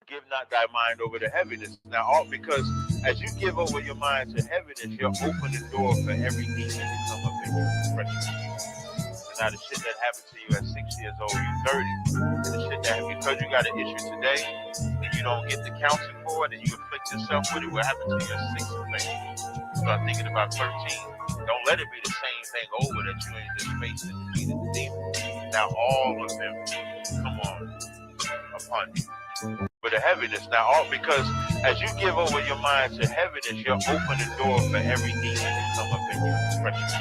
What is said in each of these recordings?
give not thy mind over to heaviness. Now, all because as you give over your mind to heaviness, you're opening the door for every demon to come up in your expression. Now the shit that happened to you at 6 years old, you 30, and the shit that because you got an issue today and you don't get the counseling for it and you afflict yourself with it, what happened to you at 6 thing? Start thinking about 13. Don't let it be the same thing over that you ain't just faced and defeated the demon. Now all of them come on upon you. With the heaviness now, all because as you give over your mind to heaviness, you're opening the door for every demon to come up in your expression.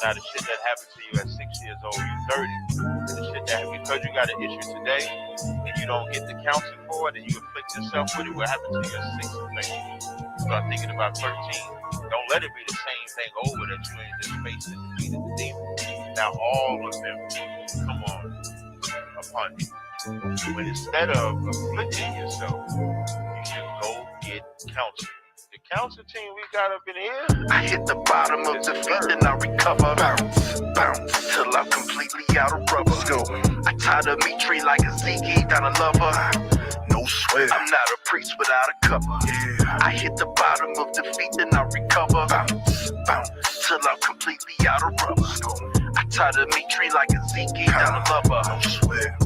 Now the shit that happened to you at 6 years old, you 30, and the shit that because you got an issue today and you don't get the counseling for it and you afflict yourself with it, what happened to you at 6 thing? Start thinking about 13. Don't let it be the same thing over that you ain't just faced and defeated the demon. Now all of them come on upon you. But instead of afflicting yourself, you should go get counseling. The counseling team we got up in here, I hit the bottom of the feet, then I recover. Bounce, bounce, till I'm completely out of rubber. Let's go. I tie the meat tree like a Ziggy down a lover. No sweat. I'm not a priest without a cover. Yeah. I hit the bottom of the feet, then I recover. Bounce, bounce, till I'm completely out of rubber. Let's go. I tie the meat tree like a Ziggy down a lover. No sweat.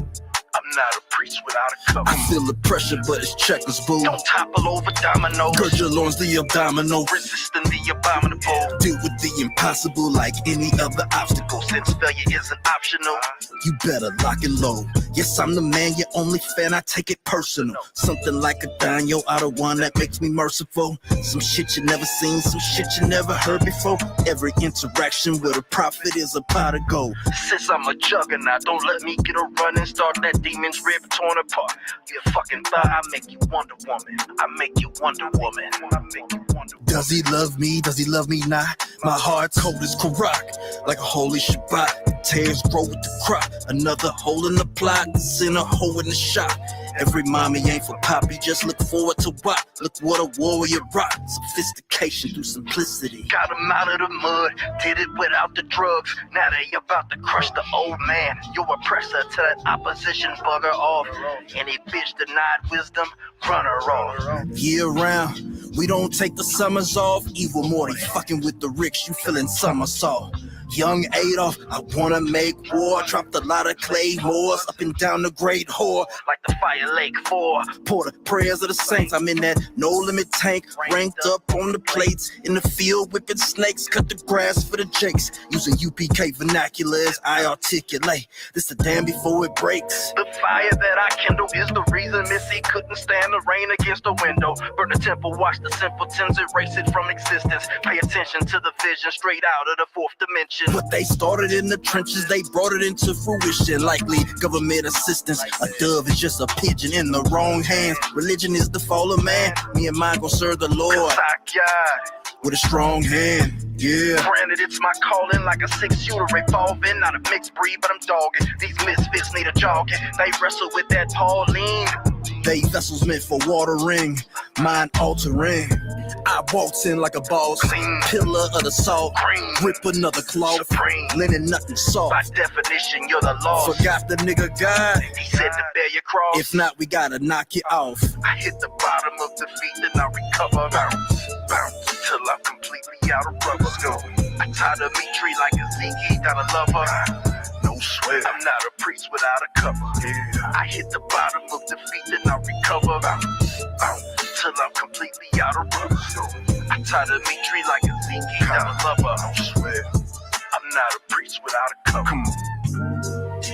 I'm not a priest without a cover. I feel the pressure, but it's checkers, boo. Don't topple over dominoes. Gird your loins, the abdominal. Resisting the abominable. Deal with the impossible like any other obstacle. Since failure isn't optional, you better lock and load. Yes, I'm the man, your only fan, I take it personal. Something like a Daniel out of one that makes me merciful. Some shit you never seen, some shit you never heard before. Every interaction with a prophet is a pot of gold. Since I'm a juggernaut, don't let me get a run and start that demon's rib torn apart. You fucking thought I make you Wonder Woman. I make you Wonder Woman. I make you Wonder Woman. Does he love me? Does he love me not? My heart's cold as Karak, like a holy Shabbat. Tears grow with the crop. Another hole in the plot, in a hole in the shot. Every mommy ain't for poppy, just look forward to what? Look what a warrior rock. Sophistication through simplicity. Got him out of the mud, did it without the drugs. Now they about to crush the old man. Your oppressor to that opposition, bugger off. Any bitch denied wisdom, run her off. Year round, we don't take the summers off. Evil Morty fucking with the ricks, you feeling somersault. Young Adolf, I wanna make war. Dropped a lot of claymores up and down the great whore. Like the Fire Lake 4. Pour the prayers of the saints. I'm in that no limit tank, ranked up on the plates. In the field whipping snakes, cut the grass for the jakes. Using UPK vernacular as I articulate. This the dam before it breaks. The fire that I kindle is the reason Missy couldn't stand the rain against the window. Burn the temple, watch the simpletons erase it from existence. Pay attention to the vision straight out of the fourth dimension. What they started in the trenches, they brought it into fruition. Likely government assistance. A dove is just a pigeon in the wrong hands. Religion is the fall of man. Me and mine gon' serve the Lord with a strong hand. Yeah. Granted, it's my calling like a 6-shooter revolving. Not a mixed breed, but I'm dogging. These misfits need a jogging. They wrestle with that Pauline. They vessels meant for watering, mind altering. I walked in like a boss, Clean. Pillar of the salt, Green. rip another cloth, Supreme. linen nothing soft. By definition, you're the law. Forgot the nigga God. He said to bear your cross. If not, we gotta knock you off. I hit the bottom of the feet, then I recover. Bounce, bounce, till I'm completely out of rubber. Go. I tie the meat tree like a Ziggy down a lover. No sweat. I'm not a priest without a cover. Yeah. I hit the bottom of the feet, then I recover. Bounce, bounce, till I'm completely out of rubber. Go. I tie the meat tree like a Ziggy down a lover. No sweat. I'm not a priest without a cover. Come on.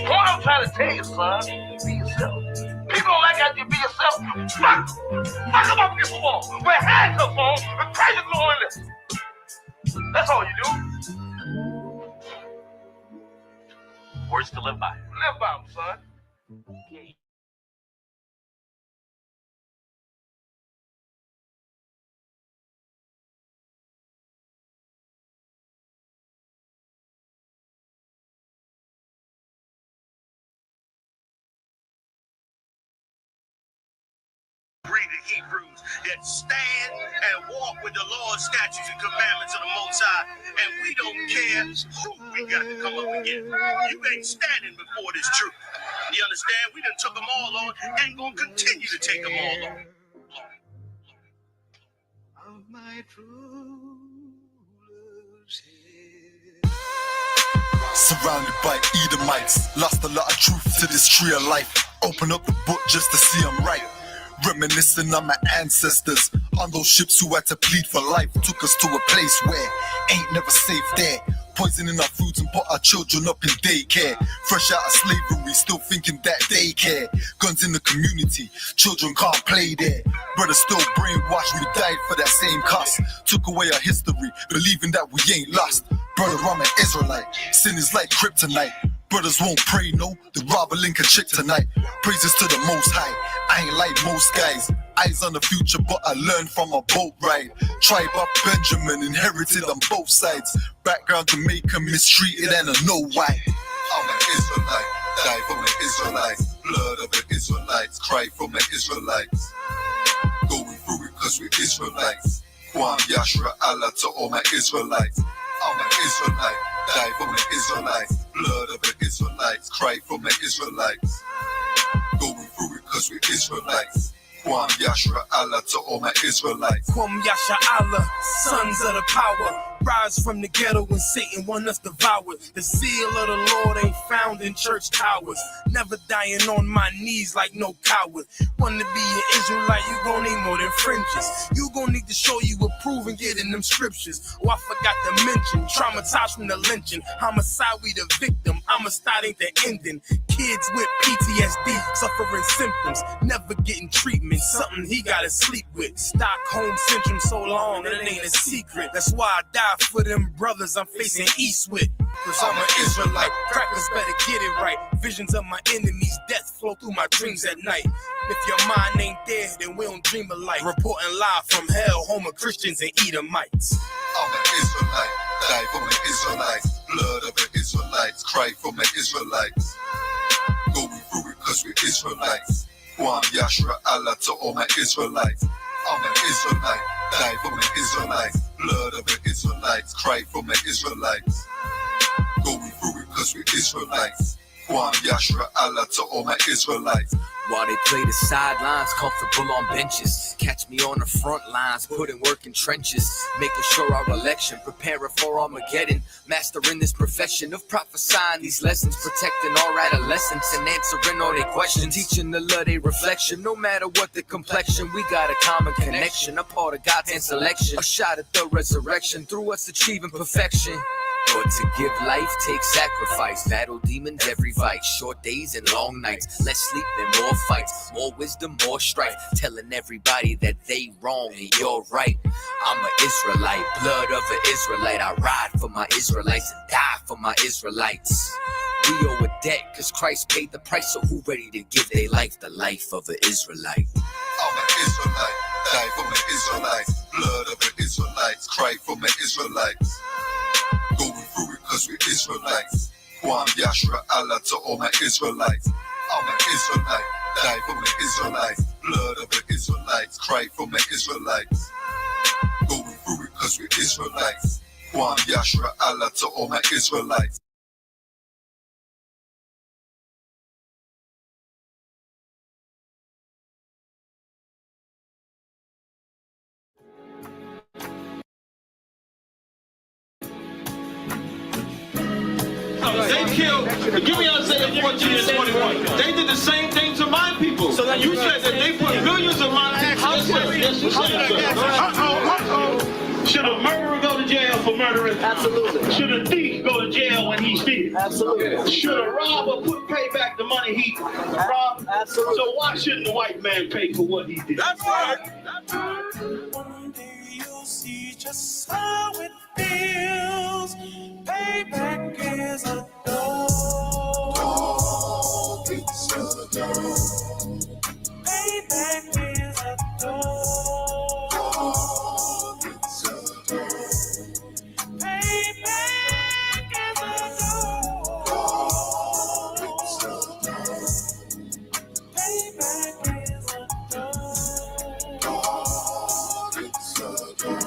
What I'm trying to tell you, son, be yourself. People don't like after you be yourself. Fuck them up against the wall. Wear handcuffs on and pray your glory list. That's all you do. Words to live by. Live by them, son. Read the Hebrews that stand and walk with the Lord's statutes and commandments of the Most High, and we don't care who we got to come up against. You ain't standing before this truth. You understand? We done took them all on and gonna continue to take them all on. Of my true love's Surrounded by Edomites, lost a lot of truth to this tree of life. Open up the book just to see I'm right. Reminiscing on my ancestors, on those ships who had to plead for life. Took us to a place where ain't never safe there. Poisoning our foods and put our children up in daycare. Fresh out of slavery, still thinking that they care. Guns in the community, children can't play there. Brothers still brainwashed, we died for that same cost. Took away our history, believing that we ain't lost. Brother, I'm an Israelite, sin is like kryptonite. Brothers won't pray, no, they rob a link a chick tonight. Praises to the Most High, I ain't like most guys. Eyes on the future, but I learned from a boat ride. Tribe of Benjamin, inherited on both sides. Background Jamaica, mistreated and I know why. I'm an Israelite, die for my Israelites. Blood of the Israelites, cry for my Israelites. Going through it cause we're Israelites. Kwam Yashra Allah to all my Israelites. I'm an Israelite, die for my Israelites. Blood of the Israelites, cry for my Israelites. Going through it cause we're Israelites. Kwam Yashra Allah to all my Israelites. Kwam Yasha Allah, sons of the power. Rise from the ghetto when Satan want us devoured. The seal of the Lord ain't found in church towers. Never dying on my knees like no coward. Want to be an Israelite, you gon' need more than fringes. You gon' need to show you approve and get in them scriptures. Oh, I forgot to mention, traumatized from the lynching. Homicide, we the victim. Amistad ain't the ending. Kids with PTSD, suffering symptoms. Never getting treatment, something he gotta sleep with. Stockholm syndrome so long, and it ain't a secret. That's why I die for them brothers I'm facing east with. Cause I'm an Israelite, crackers better get it right. Visions of my enemies, death flow through my dreams at night. If your mind ain't there, then we don't dream alike. Reporting live from hell, home of Christians and Edomites. I'm an Israelite, die for my Israelites. Blood of the Israelites, cry for my Israelites. Going through it cause we're Israelites. Kwam Yashra Allah to all my Israelites. I'm an Israelite, die for my Israelites. Blood of the Israelites, cry for my Israelites. Going through it cause we're Israelites. Kwam Yashra Allah to all my Israelites. While they play the sidelines, comfortable on benches. Catch me on the front lines, putting work in trenches. Making sure our election, preparing for Armageddon. Mastering this profession of prophesying these lessons. Protecting our adolescents and answering all their questions. Teaching the love they reflection, no matter what the complexion. We got a common connection, a part of God's hand selection. A shot at the resurrection, through us achieving perfection. But to give life takes sacrifice. Battle demons every fight. Short days and long nights. Less sleep and more fights. More wisdom, more strife. Telling everybody that they wrong and you're right. I'm an Israelite, blood of an Israelite. I ride for my Israelites and die for my Israelites. We owe a debt cause Christ paid the price. So who ready to give their life the life of an Israelite? I'm an Israelite, die for my Israelites. Blood of the Israelites, cry for my Israelites. Going through it cause we're Israelites. Kwam Yashra Allah to all my Israelites. I'm an Israelite, die for my Israelites. Blood of the Israelites, cry for my Israelites. Going through it cause we're Israelites. Kwam Yashra Allah to all my Israelites. They killed, give me Isaiah 14 and 21. They did the same thing to my people. So you said that they put millions of my people. Should a murderer go to jail for murdering? Absolutely. Should a thief go to jail when he steals? Absolutely. Should a robber pay back the money he robbed? Absolutely. So why shouldn't the white man pay for what he did? That's right. That's right. One day you'll see just how it feels. Payback is a dog. It's a dog. Payback is a dog. It's a dog. Payback is a dog. It's a dog. Payback is a dog. It's a dog.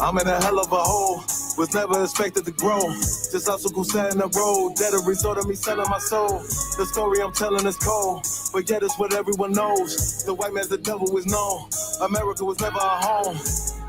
I'm in a hell of a hole, was never expected to grow. This obstacle set in the road, that a result of me selling my soul. The story I'm telling is cold, but yet it's what everyone knows. The white man's the devil is known. America was never our home.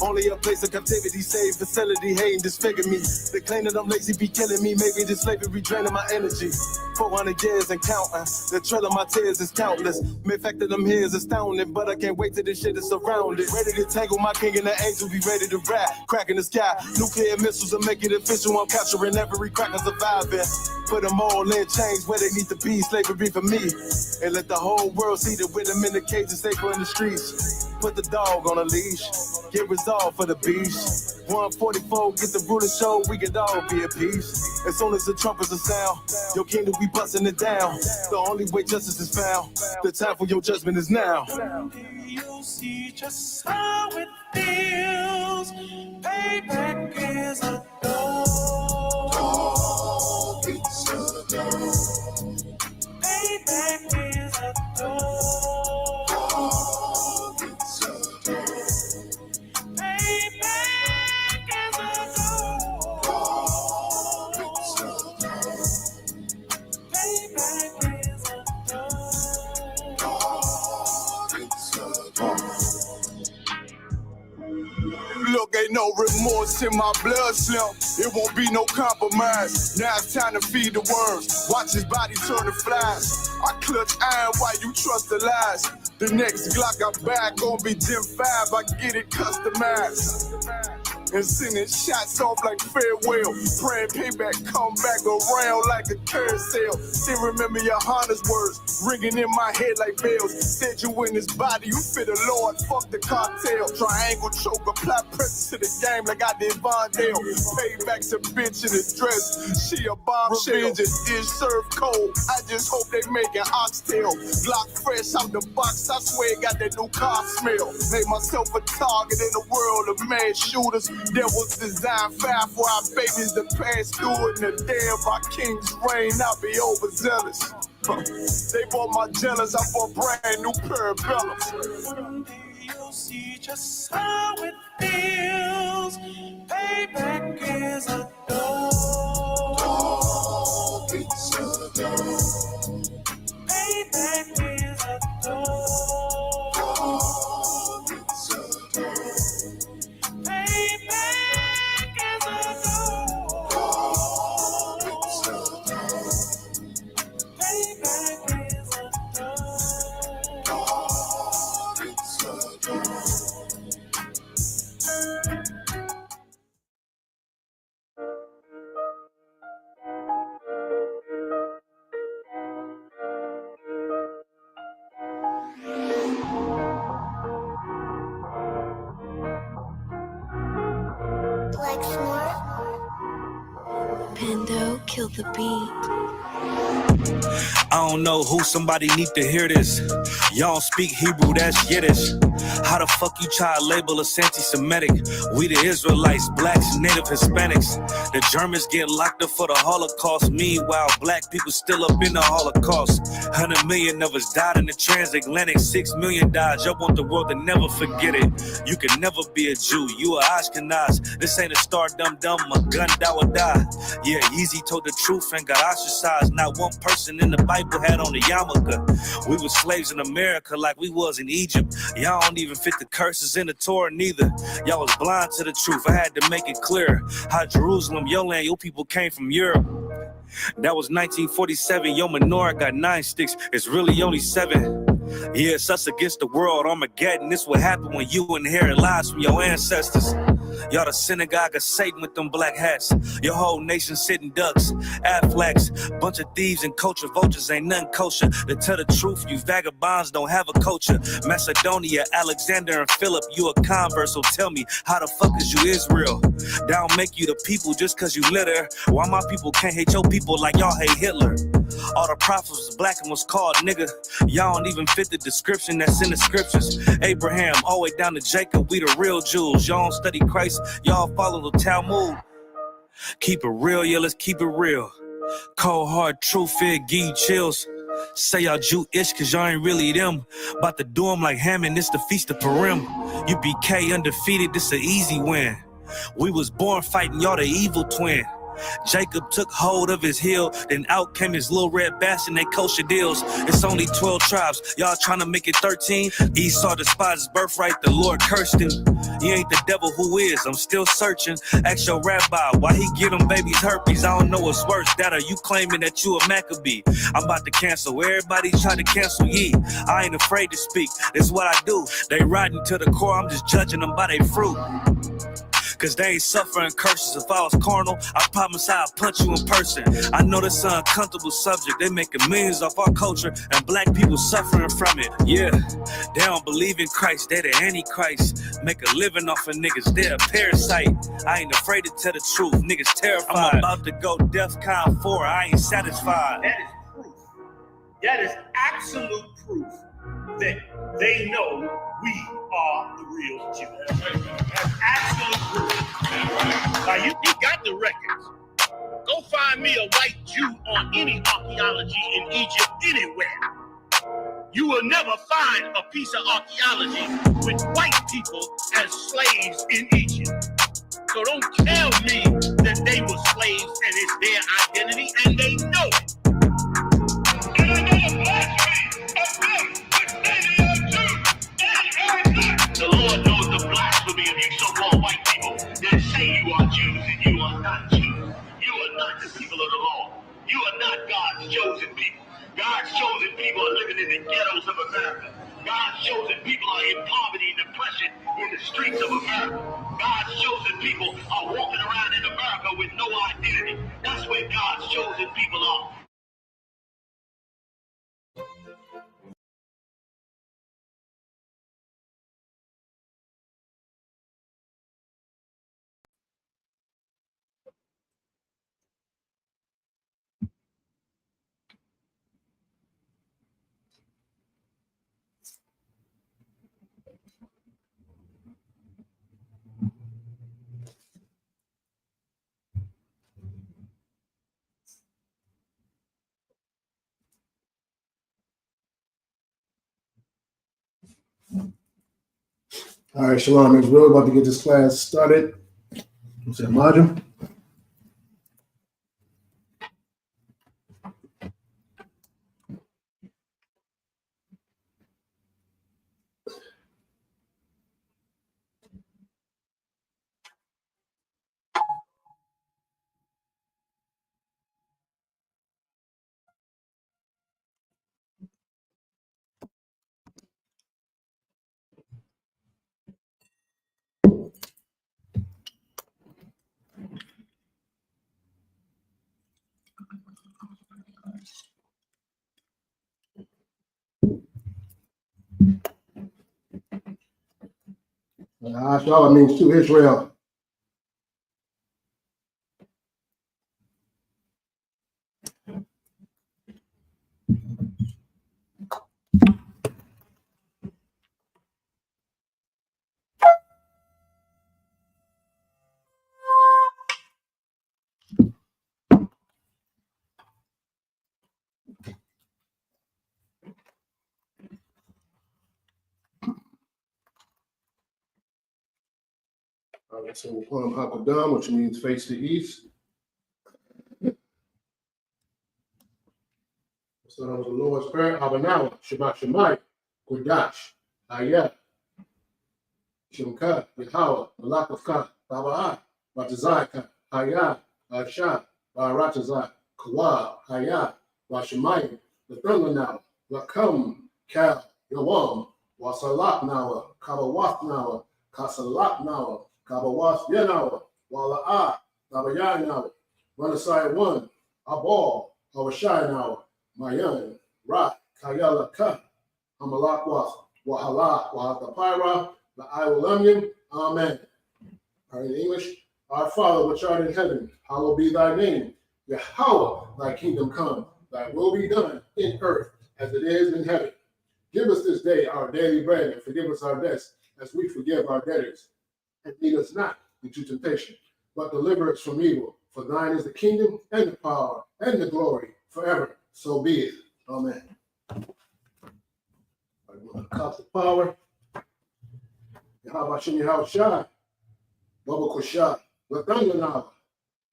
Only a place of captivity, save facility, hate and disfigure me. They claim that I'm lazy, be killing me. Maybe this slavery draining my energy. 400 years and counting. The trail of my tears is countless. The fact that I'm here is astounding, but I can't wait till this shit is surrounded. Ready to tangle my king and the angel, be ready to rap. Crack in the sky, nuclear missiles will make it official. I'm capturing every cracker surviving. Put them all in chains where they need to be. Slavery for me. And let the whole world see the rhythm in the cage and safer in the streets. Put the dog on a leash. Get resolved for the beast. 144, get the ruler show, we could all be at peace. As soon as the trumpets are sound, your kingdom we busting it down. The only way justice is found, the time for your judgment is now. You'll see just how it feels. Payback is a dog. It's a dog. Payback is a dog. It's a dog. Payback is a dog. It's a dog. Payback is a dog. It's a dog. Look, ain't no remorse in my blood slim. It won't be no compromise. Now it's time to feed the worms. Watch his body turn to flies. I clutch iron while you trust the lies. The next Glock I buy gon' be Gen 5. I get it customized. And sending shots off like farewell. Praying payback come back around like a carousel. Still remember YAHNNA's words ringing in my head like bells. Said you in this body, you fit the Lord, fuck the cartel. Triangle choke, apply pressure to the game like I did Vondale. Payback's a bitch in a dress, she a bombshell. Revenge is served cold, I just hope they make an oxtail. Block fresh out the box, I swear it got that new car smell. Made myself a target in the world of mad shooters. That was designed fire for our babies to pass through it. In the day of our king's reign, I'll be overzealous. They bought my jealous, I bought brand new parabellums. One day you'll see just how it feels. Payback is a dog. It's a dog. Payback is a dog. It's a dog. Payback is a dog. It's a dog. Payback is a dog. It's a dog. Like Snort. Pando, kill the beat. I don't know who, somebody need to hear this. Y'all don't speak Hebrew, that's Yiddish. How the fuck you try to label us anti-Semitic? We the Israelites, blacks, native Hispanics. The Germans get locked up for the Holocaust. Meanwhile, black people still up in the Holocaust. 100 million of us died in the transatlantic. 6 million died. Y'all want the world to never forget it. You can never be a Jew. You a Ashkenaz. This ain't a star dum-dum. A gun that would die. Yeah, Yeezy told the truth and got ostracized. Not one person in the Bible had on the yarmulke. We were slaves in America like we was in Egypt. Y'all don't even fit the curses in the Torah neither. Y'all was blind to the truth. I had to make it clear how Jerusalem, your land, your people came from Europe. That was 1947. Your menorah got 9 sticks. It's really only 7. Yeah, it's us against the world. Armageddon. This what happened when you inherit lies from your ancestors. Y'all the synagogue of Satan with them black hats. Your whole nation sitting ducks, Aflacs, bunch of thieves and culture vultures, ain't nothing kosher. To tell the truth, you vagabonds don't have a culture. Macedonia, Alexander and Philip, you a convert, so tell me, how the fuck is you Israel? That don't make you the people just cause you litter. Why my people can't hate your people like y'all hate Hitler? All the prophets was black and was called nigga. Y'all don't even fit the description that's in the scriptures. Abraham, all the way down to Jacob, we the real Jews. Y'all don't study Christ, y'all follow the Talmud. Keep it real, yeah, let's keep it real. Cold hard truth, it give you chills. Say y'all Jewish cause y'all ain't really them. About to do them like Hammond, it's the Feast of Purim. You BK undefeated, this an easy win. We was born fighting, y'all the evil twin. Jacob took hold of his heel, then out came his little red bass and they kosher deals. It's only 12 tribes, y'all trying to make it 13. Esau despised his birthright, the Lord cursed him. He ain't the devil, who is? I'm still searching. Ask your rabbi why he give them babies herpes. I don't know what's worse, that or you claiming that you a Maccabee. I'm about to cancel, everybody try to cancel ye. I ain't afraid to speak, that's what I do. They riding to the core, I'm just judging them by their fruit. Cause they ain't suffering curses. If I was carnal, I promise I'd punch you in person. I know this an uncomfortable subject. They making millions off our culture and black people suffering from it. Yeah, they don't believe in Christ. They the Antichrist. Make a living off of niggas. They're a parasite. I ain't afraid to tell the truth. Niggas terrified. I'm about to go DEFCON 4. I ain't satisfied. That is proof. That is absolute proof that they know we are the real Jews. That's absolute proof. Now you got the records. Go find me a white Jew on any archaeology in Egypt anywhere. You will never find a piece of archaeology with white people as slaves in Egypt. So don't tell me that they were slaves and it's their identity, and they know it. And I know the blasphemy of them that say they are Jews. The Lord knows the blasphemy of you so-called white people that say you are Jews and you are not Jews. You are not the people of the law. You are not God's chosen people. God's chosen people are living in the ghettos of America. God's chosen people are in poverty and depression in the streets of America. God's chosen people are walking around in America with no identity. That's where God's chosen people are. All right, Shalom. We're about to get this class started. What's that, Madra? Shalom means to Israel. All right, so we'll call him Hakadam, which means face the east. So that was the Lord's Prayer. Abanawa, Shabbat Shemai, Kodash, Ayah, Shemka, Yahweh, Malakavka, Baba'a, Batazaka, Ayah, Asha, Baratazak, Kawa, Ayah, Washemayim, the thunder now, Lakam, Cal, Yawam, Wasalak Nawa, Kabawath Nawa, Kasalak Nawa, Kabawath Yenawa, Wala'a, Nabayai Nawa, Runasai 1, Abal, Awashai Nawa, Mayan, Ra, Kayala Ka, Amalakwas, Wahala, Wahatapira, the Iwalamim, Amen. All right, in English, our Father which art in heaven, hallowed be thy name. Yahweh, thy kingdom come, thy will be done in earth as it is in heaven. Give us this day our daily bread, and forgive us our debts as we forgive our debtors. And lead us not into temptation, but deliver us from evil. For thine is the kingdom, and the power, and the glory, forever. So be it. Amen. I'm going to cop the power. Yahabashim Yahushai, Baba Kushai, Lathanganava,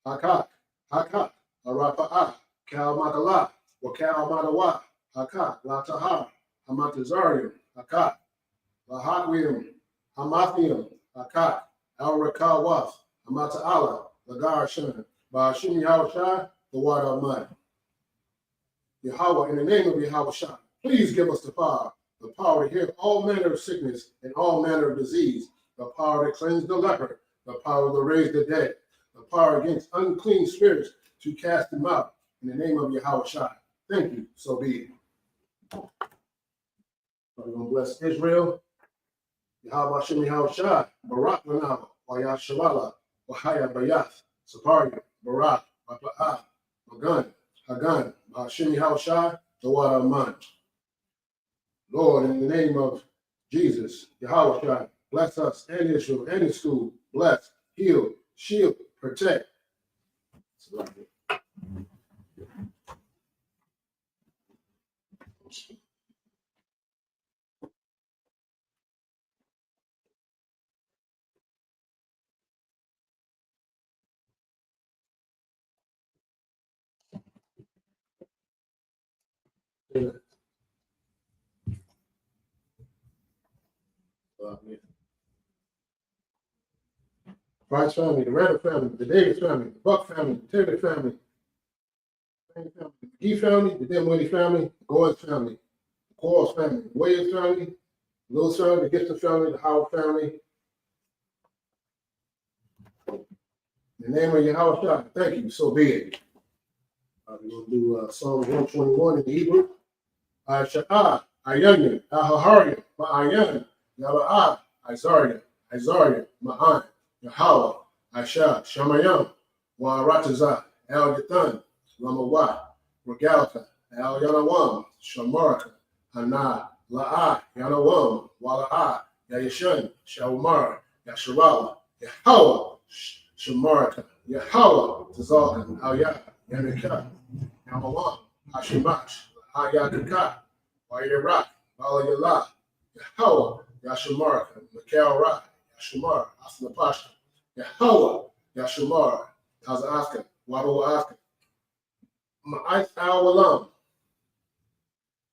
Hakak, Hakak, Arapa'a, Cal Makala, Wakal Madawa, Hakak, Latahar, Hamatazarium, Hakak, Lahakwium, Hamathium, Hakak, Al Rakawath, Hamata'ala, Lagar Shan, Bashim Yahushai, the water of mud. Yahweh, in the name of Yahweh Shah, please give us the power to heal all manner of sickness and all manner of disease, the power to cleanse the leper, the power to raise the dead, the power against unclean spirits to cast them out. In the name of Yahweh Shah. Thank you. So be it. We're going to bless Israel. Yahweh Shem Yahweh Shah, Barak Lanam, Wayah Shalala, Wahaya Bayath, Saparia, Barak, Rapa'ah, Magan, Hagan, Hashem Yahweh Shah, the water of mine. Lord, in the name of Jesus, Yahweh Shah, bless us and Israel and the school. Bless, heal, shield, protect. Price family, the Randall family, the Davis family, the Buck family, the Taylor family, the McGee family, the Dinwiddie family, the Goins family, the Quarles family, the Williams family, the Lewis family, the Gibson family, the Howard family. In the name of Yahweh Shah, thank you, so be it. We're going to do Psalm 121 in the Hebrew. Sha'ah, Ayanya, Ahaharia, Ma'ayan, Yaba'ah, Isaiah, Ma'an, Yahweh, Aisha, Shamayam, Wa'aratazah, El Yathan, Lamawah, Regalta, El Yanawam, Shamaraka, Hana, La'ah, Yanawam, Wala'ah, Yayashan, Shawmar, Yasharala, Yahweh, Shamaraka, Yahweh, Tazalkan, Ayah, Yanika, Yamawam, Hashimash, Hayakaka, Wayarak, Balayala, Yahweh, Yashamaraka, Mikhail Ra, Yashamar, Aslapashka, Yahweh, Yashamar, Tazaska, Wabu Ma'ais Awalam.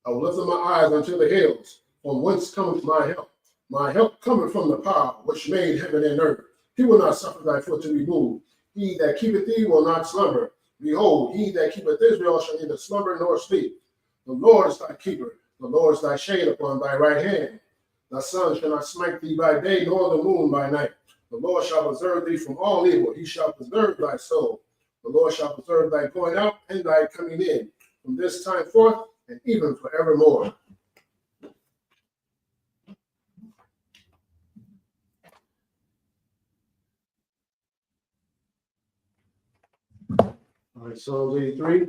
I will lift up my eyes unto the hills, from whence cometh my help. My help cometh from the power which made heaven and earth. He will not suffer thy foot to be moved. He that keepeth thee will not slumber. Behold, he that keepeth Israel shall neither slumber nor sleep. The Lord is thy keeper. The Lord is thy shade upon thy right hand. The sun shall not smite thee by day, nor the moon by night. The Lord shall preserve thee from all evil. He shall preserve thy soul. The Lord shall preserve thy going out and thy coming in, from this time forth and even forevermore. All right, Psalms 83.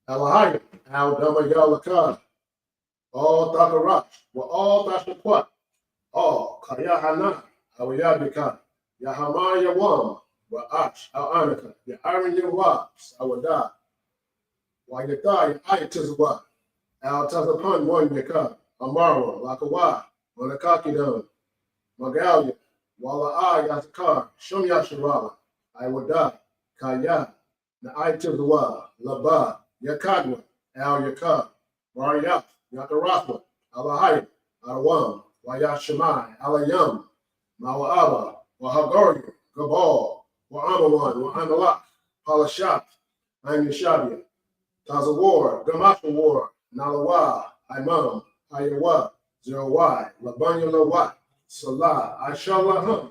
Alahayim, Al-Dama Yalakah, all Takarat, wa all Tashakwat, all Kayahana, Awayabika, Yahama Yawam, wa Ach, Al-Anaka, Yaharin Yawa, Awada, Wayata, Ayatizwa, Al-Tazapan, one Yaka, Amara, Lakawa, Manakakidam, Magalia, Wala'a Yatakar, Shum Yasharala, Iwada, Kaya, Naitizwa, Laba, Yakadwa, Al Yakab, Wariyat, Yakarafwa, Alahayim, Arawam, Wayashemai, Alayam, Mawa'aba, Wahagorium, Gabal, Wa'amawan, Wa'analak, Palashat, Aymishabia, Tazawar, Gamashawar, Nalawa, Imam, Ayawa, Zerawai, Labanya Lawat, Salah, Aishalaham,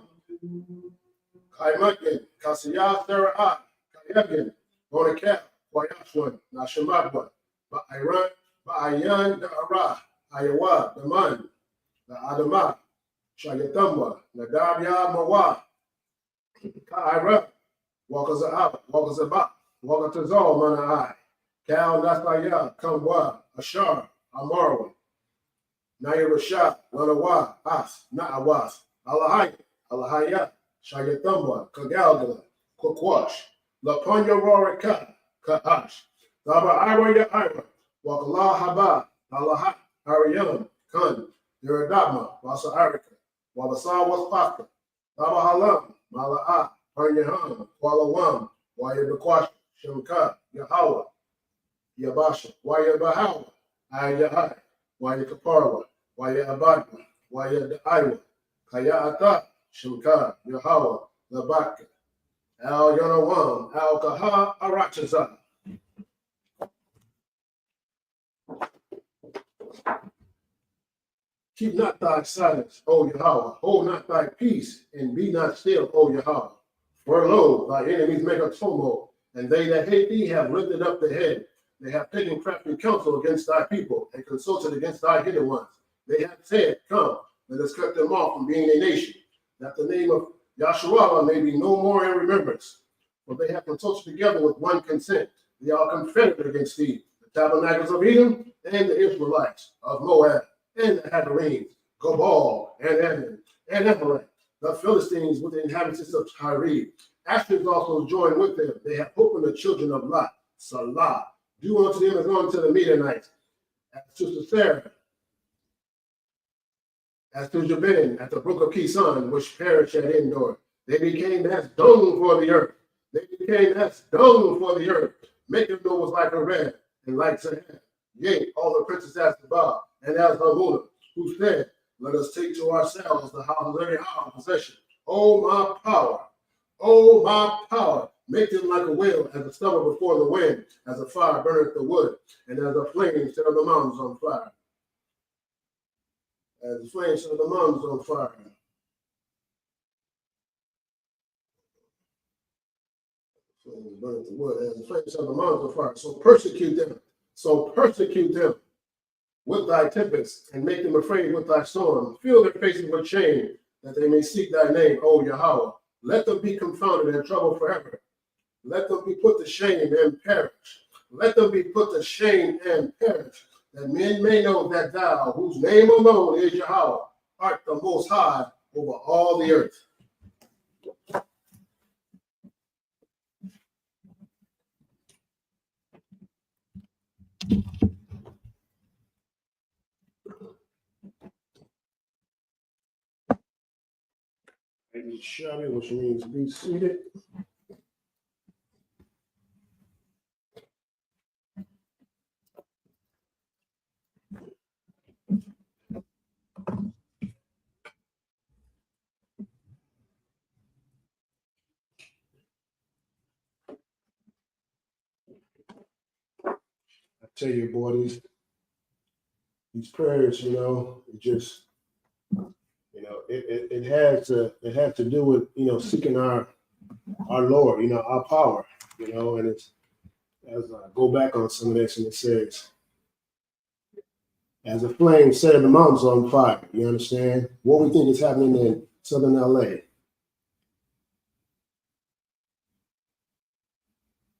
Kaimakin, Kasiyah, Sara'at, Kayagin, Bonakat, Wayashwan, Nashamadwa, Ba'iran, Ba'iyan, Da'ara, Ayawa, Daman, Adama, Shayatamwa, Nadabya, Mawa, Ka'ira, Wakaza'ab, Wakazaba, Wakatazal, Mana'ai, Cal Nasaya, Kamwa, Ashar, Amarwa, Nayirashah, Lanawa, As, Na'awas, Alahaya, Shayatamwa, Kagalgala, Kwakwash, Lapanya Rorika, Ka'ash, Daba Ira Ira, Wakala Haba, Alaha, Ariam, Kun, Yeradama, Wasa Arika, Wabasa was Paka, Daba Halam, Mala'a, Hanyaham, Walawam, Wayabakwash, Shemka, Yahweh, Yabasha, Wayabahawa, Ayahai, Wayakaparwa, Wayabadwa, Wayadaiwa, Kayata, Shemka, Yahweh, Labaka, Al Yanawam, Al Kaha, Arachaza. Keep not thy silence, O Yahweh. Hold not thy peace, and be not still, O Yahweh. For lo, thy enemies make a tumult, and they that hate thee have lifted up the head. They have taken crafty counsel against thy people, and consulted against thy hidden ones. They have said, Come, let us cut them off from being a nation, that the name of Yahshua may be no more in remembrance. For they have consulted together with one consent. They are confederate against thee, the tabernacles of Edom, and the Israelites of Moab, and the Hagarenes, Gobal, and Ammon, and Amalek, the Philistines with the inhabitants of Tyre. Ashers also joined with them. They have opened the children of Lot, Salah. Do unto them as unto the Midianites, as to Sisera, as to Jabin, at the brook of Kison, which perished at Endor. They became as dung for the earth. They became as dung for the earth. Make them know was like a red, and like Sahel. Yea, all the princes as the Baal, and as Hamuna, who said, Let us take to ourselves the house of every house possession. Oh, my power. Oh, my power. Make them like a whale, as a stubble before the wind, as a fire burneth the wood, and as a flame set the mountains on fire. As the flame set the mountains on fire. Flames burneth the wood, as the flame set the mountains on fire. So persecute them. So persecute them with thy tempest, and make them afraid with thy storm. Fill their faces with shame, that they may seek thy name, O Yahweh. Let them be confounded and troubled forever. Let them be put to shame and perish. Let them be put to shame and perish, that men may know that thou, whose name alone is Yahweh, art the most high over all the earth. Shabi, which means be seated. I tell you, boy, these prayers, it just, it has to do with, seeking our Lord, our power, and it's, as I go back on some of this, and it says, as a flame setting the mountains on fire, you understand? What we think is happening in Southern LA,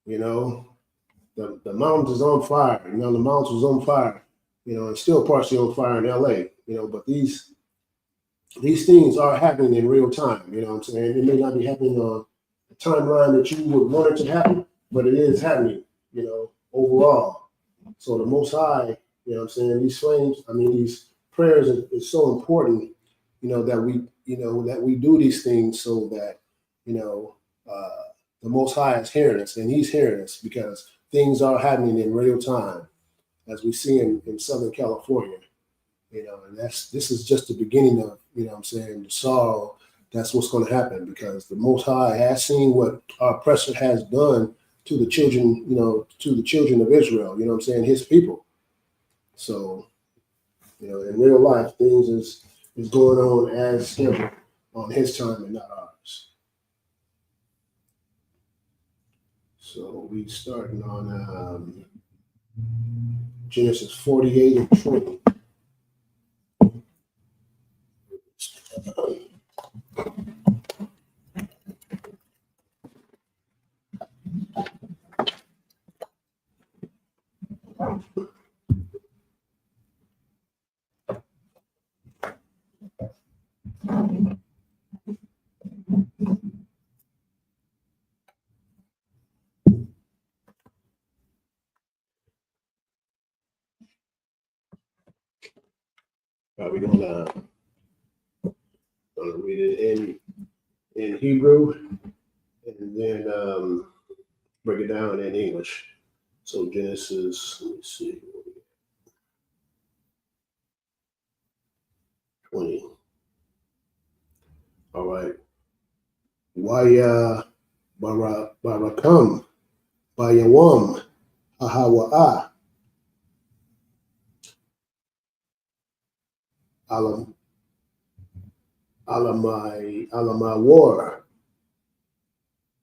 the mountains is on fire, the mountains was on fire, and still partially on fire in LA, but these things are happening in real time, what I'm saying? It may not be happening on the timeline that you would want it to happen, but it is happening, overall. So the Most High, what I'm saying, these flames, these prayers is so important, that we do these things so that, the Most High is hearing us, and he's hearing us because things are happening in real time, as we see in Southern California, and this is just the beginning of, the sorrow. That's what's going to happen, because the Most High has seen what our oppressor has done to the children, of Israel, his people. So, in real life, things is going on as scheduled on his time and not ours. So we starting on Genesis 48 and 20. We're gonna read it in Hebrew, and then break it down in English. So Genesis, let me see, 20. All right. Waya barakam bayawam ahawa'a alamai war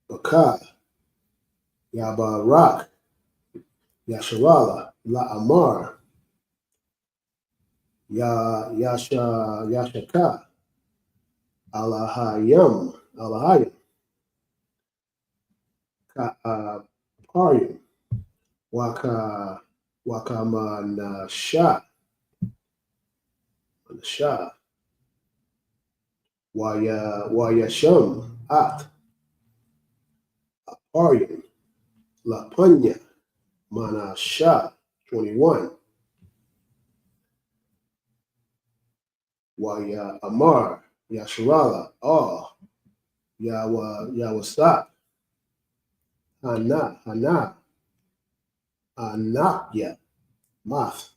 baka yabarak yasharala la amar yashaka alahayam ka paryam wakamanasha wayasham at paryam lapanya manasha 21 Waya Amar Yasharala Yawasat Hana Anakya Math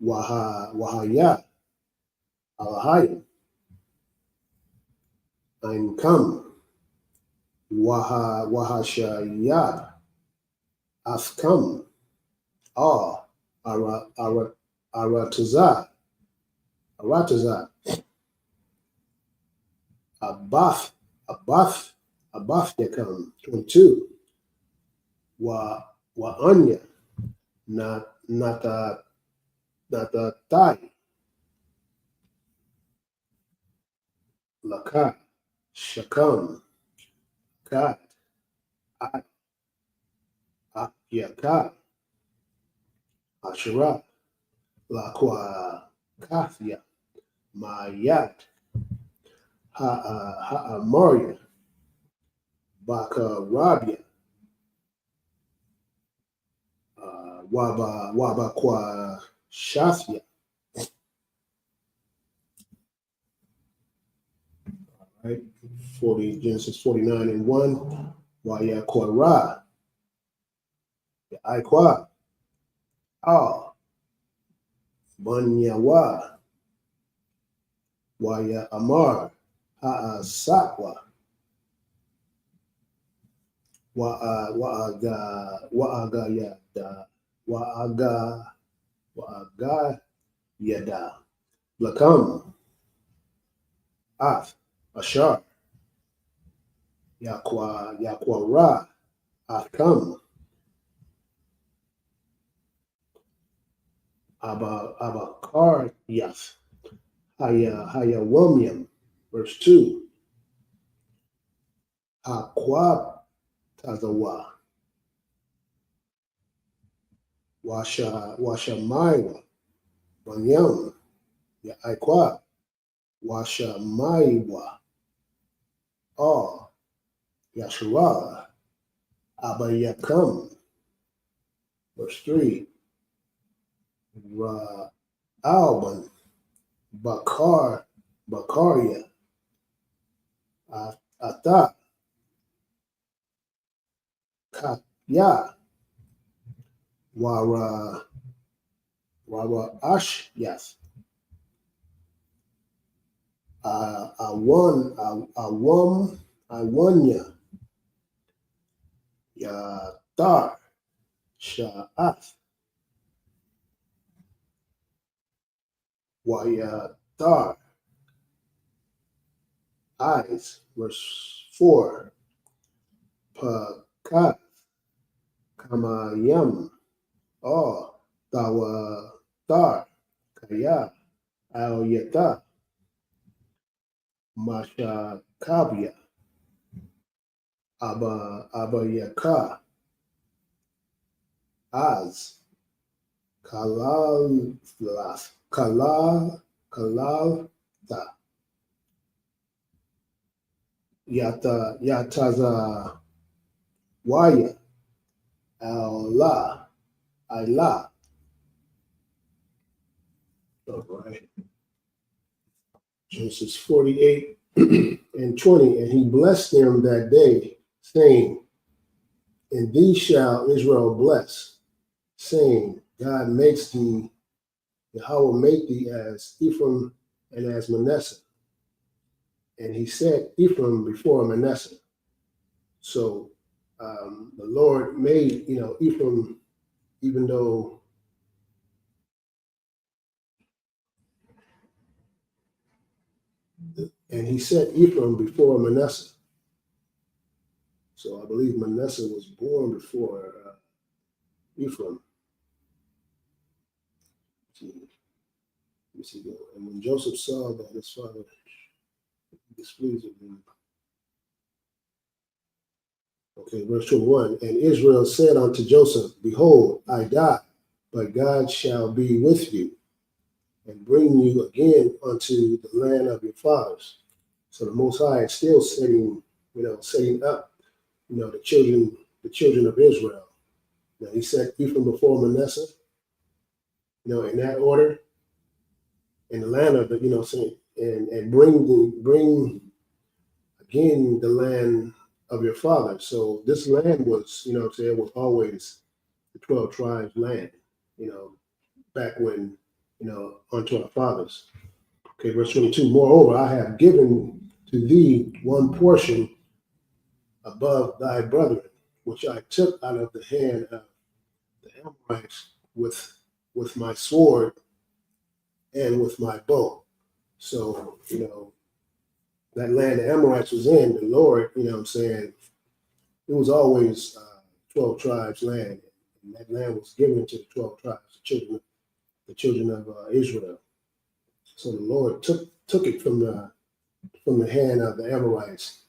Wahaya Alahayim Ein Kam Wahashayab Askam Aratazah Abath Yakam 22 Anya Nata Tai Laka Shakam Kat Yakat Ashara Lakwa Kathya Mayat Ha'amaria Baka Rabia Waba Kwa Shasya. Right? Genesis 49 and 1. Waya Korah. Aikwa. Banyawa. Waya Amar. Ha'asakwa. Wa'aga yada. Lakam. Ath. Ashar. Yakwa Ra. Athkam. Abakar Yath. Hayawamium. Verse 2. Hakwab Tazawa. Washamaiwa. Banyam. Yaikwab. Washamaiwa. Yashua. Abayakam. Verse 3. Alban. Bakaria. Ata. Katya. Wara Ash. Yes. Awanya. Yatar. Sha'ath. Wayatar. Eyes. Verse 4. Pakat. Kamayam. Tawatar. Kaya. Al Yata. Masha Kabya. Abayaka. Az. Kalalta. Yataza Waya. Allah. Allah. All right. Genesis 48 and 20, and he blessed them that day, saying, "In thee shall Israel bless, saying, God makes thee, Yahweh make thee as Ephraim and as Manasseh." And he set Ephraim before Manasseh. So the Lord made, Ephraim, even though and he set Ephraim before Manasseh. So I believe Manasseh was born before Ephraim. Let me see. And when Joseph saw that his father displeased with him. Okay, verse 21. And Israel said unto Joseph, Behold, I die, but God shall be with you and bring you again unto the land of your fathers. So the Most High is still setting up, the children of Israel. Now he set Ephraim before Manasseh, in that order, in the land of the, and bring again the land of your father. So this land was, was always the 12 tribes land, back when, unto our fathers. Okay, verse 22, moreover, I have given to thee one portion above thy brethren, which I took out of the hand of the Amorites with my sword and with my bow. So, that land the Amorites was in, the Lord, it was always 12 tribes land. And that land was given to the 12 tribes, the children of Israel. So the Lord took it from the hand of the Amorites.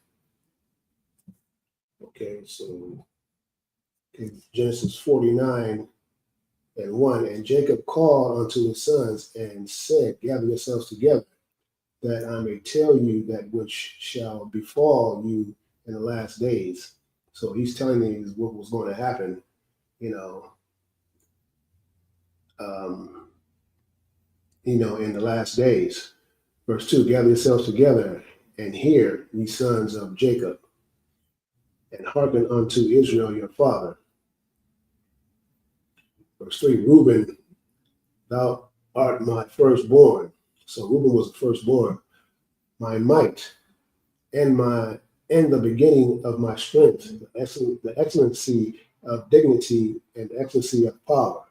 Okay, so Genesis 49 and 1, and Jacob called unto his sons and said, Gather yourselves together, that I may tell you that which shall befall you in the last days. So he's telling me what was going to happen, in the last days. Verse 2, gather yourselves together and hear, ye sons of Jacob, and hearken unto Israel your father. Verse 3, Reuben, thou art my firstborn. So Reuben was the firstborn, my might, and the beginning of my strength, the excellency of dignity and excellency of power.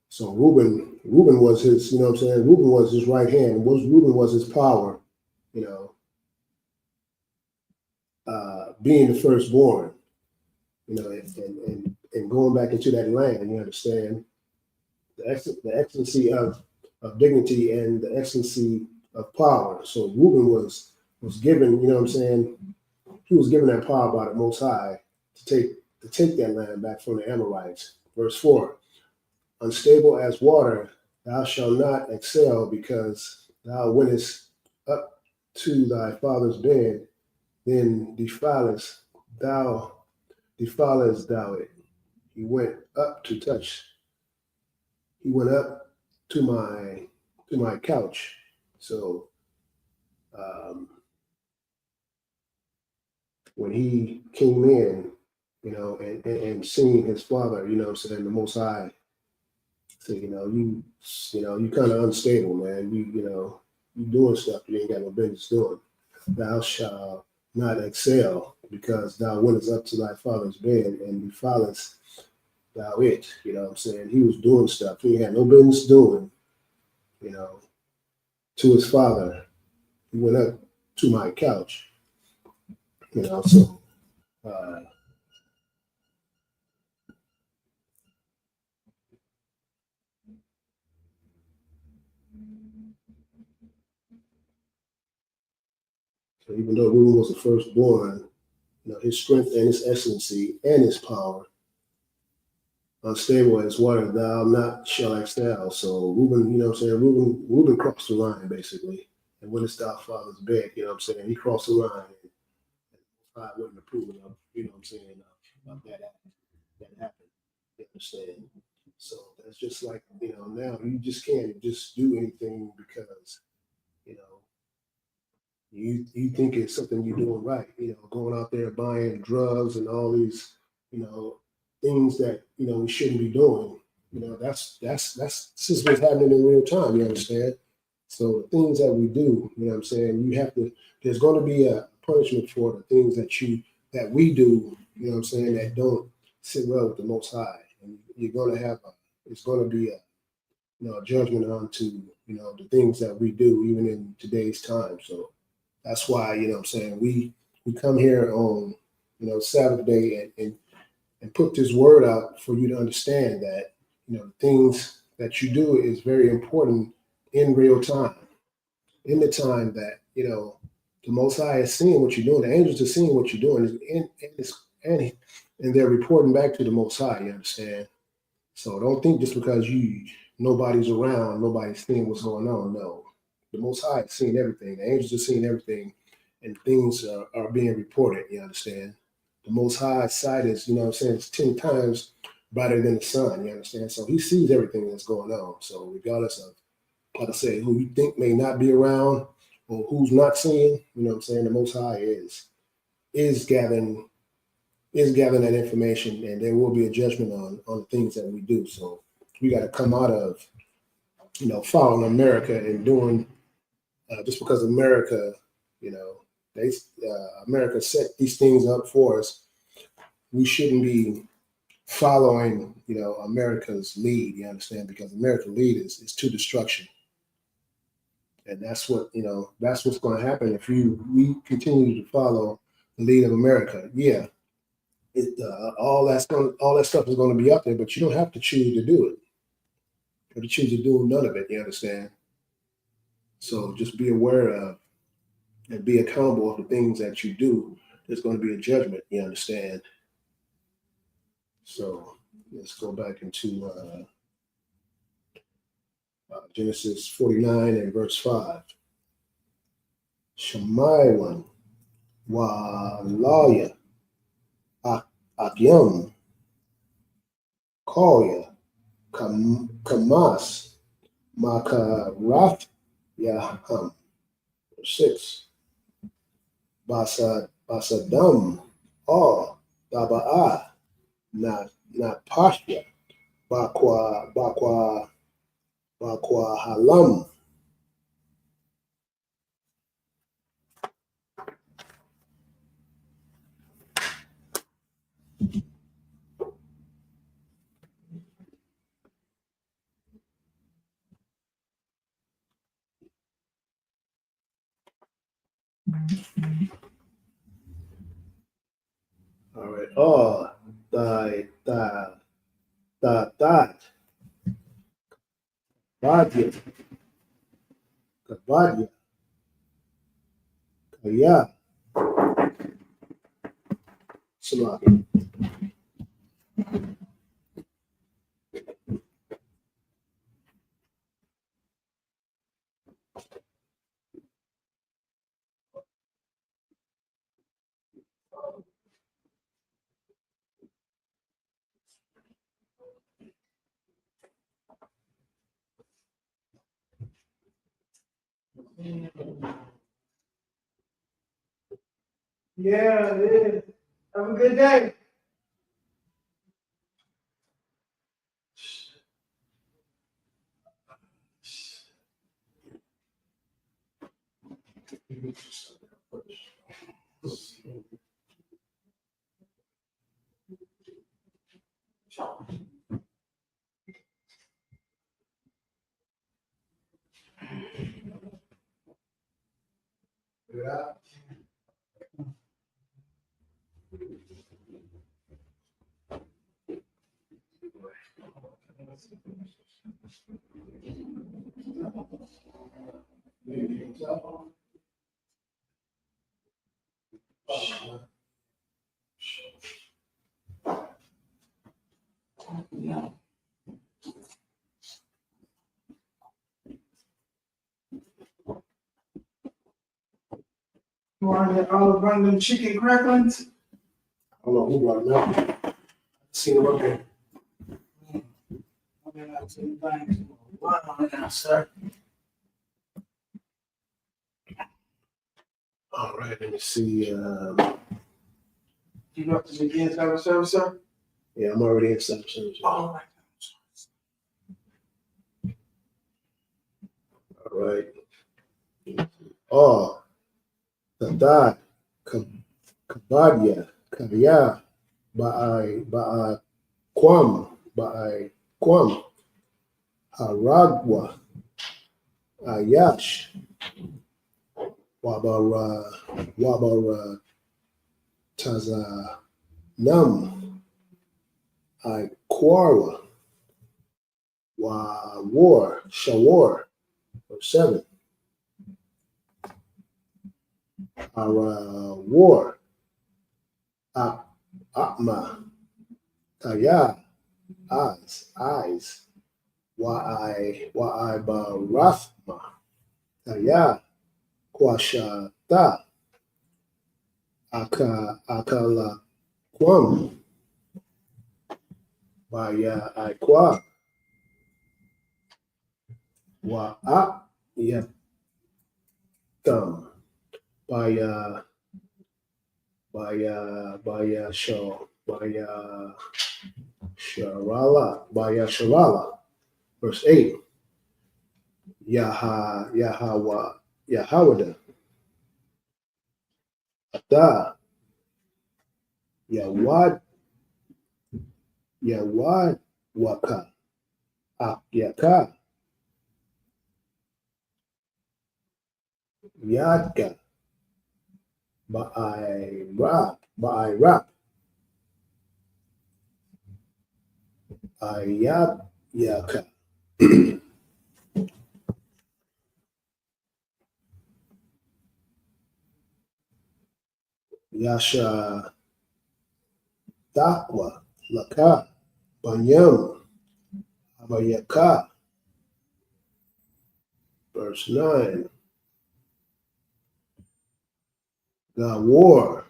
So Reuben was his, Reuben was his right hand. Reuben was his power, being the firstborn, and going back into that land, you understand, the excellency of dignity and the excellency of power. So Reuben was given, he was given that power by the Most High to take that land back from the Amorites. Verse 4, unstable as water, thou shalt not excel, because thou wentest up to thy father's bed, then defilest thou it. He went up to my couch. So when he came in, and seeing his father, the Most High said, you kind of unstable, man. You doing stuff you ain't got no business doing. Thou shalt not excel, because thou wentest up to thy father's bed and defilest thou it. He was doing stuff he had no business doing, to his father. He went up to my couch, so so even though Reuben was the firstborn, his strength and his excellency and his power, unstable as water, thou not shall excel. So Reuben, Reuben crossed the line basically, and went to thy father's bed. He crossed the line, and I wouldn't approve of, of that happened. You understand? So that's just like, now you just can't just do anything because you know, you think it's something you're doing right, you know, going out there buying drugs and all these, you know, things that, you know, we shouldn't be doing. You know, that's this is what's happening in real time, you understand? So the things that we do, you know what I'm saying, you have to, there's going to be a punishment for the things that we do, you know what I'm saying, that don't sit well with the Most High. And you're going to have it's going to be a, you know, a judgment onto, you know, the things that we do even in today's time. So that's why, you know what I'm saying, we come here on, you know, Sabbath day and put this word out for you to understand that, you know, the things that you do is very important in real time, in the time that, you know, the Most High is seeing what you're doing. The angels are seeing what you're doing, and they're reporting back to the Most High. You understand? So don't think just because nobody's around, nobody's seeing what's going on. No, the Most High is seeing everything. The angels are seeing everything, and things are being reported. You understand? The Most High sight is, you know what I'm saying, it's 10 times brighter than the sun. You understand? So he sees everything that's going on. So regardless of, like I say, who you think may not be around or who's not seeing, you know what I'm saying, the Most High is gathering that information, and there will be a judgment on the things that we do. So we got to come out of, you know, following America and doing just because America, you know, America set these things up for us. We shouldn't be following, you know, America's lead. You understand? Because America's lead is to destruction. And that's what, you know, that's what's going to happen if we continue to follow the lead of America. Yeah, all that stuff is going to be up there, but you don't have to choose to do it. You have to choose to do none of it. You understand? So just be aware of and be accountable of the things that you do. There's going to be a judgment. You understand? So let's go back into Genesis 49 and verse 5. Shemaywan wa lawya akyam koya kamas makarath yaham. 6. Basadam or daba'a na pasha bakwa halam. All right. Oh, that Vadya, Kavadya, Kaya, Salaki. Yeah, it is. Have a good day. Yeah. You want all run them chicken cracklings? I don't know who brought them out. See them up there. I'm gonna have to buy one on now, sir. All right, let me see. Do you know what to begin Sabbath service, sir? Yeah, I'm already in Sabbath service. All right. All right. Oh, Tadad, Kabadia, Kaya, Ba'a Kwam, Aragwa, Ayash, Wabara, Taza, Nam, Iquara, War, Shawar, or 7. Our war, Atma, Taya, eyes, Wa'ai Barathma, Taya, Kwashata, Akala Kwam, Baya Aikwa, Wa'a Yatam, Baya Sharala, verse 8. Yahawada, Ata, Yawad Waka, Akyaka, Yadka, Ba'ai rap, Ayab Yaka. Yasha Dakwa, Laka, Banyam, Abayaka, verse 9. Gawar,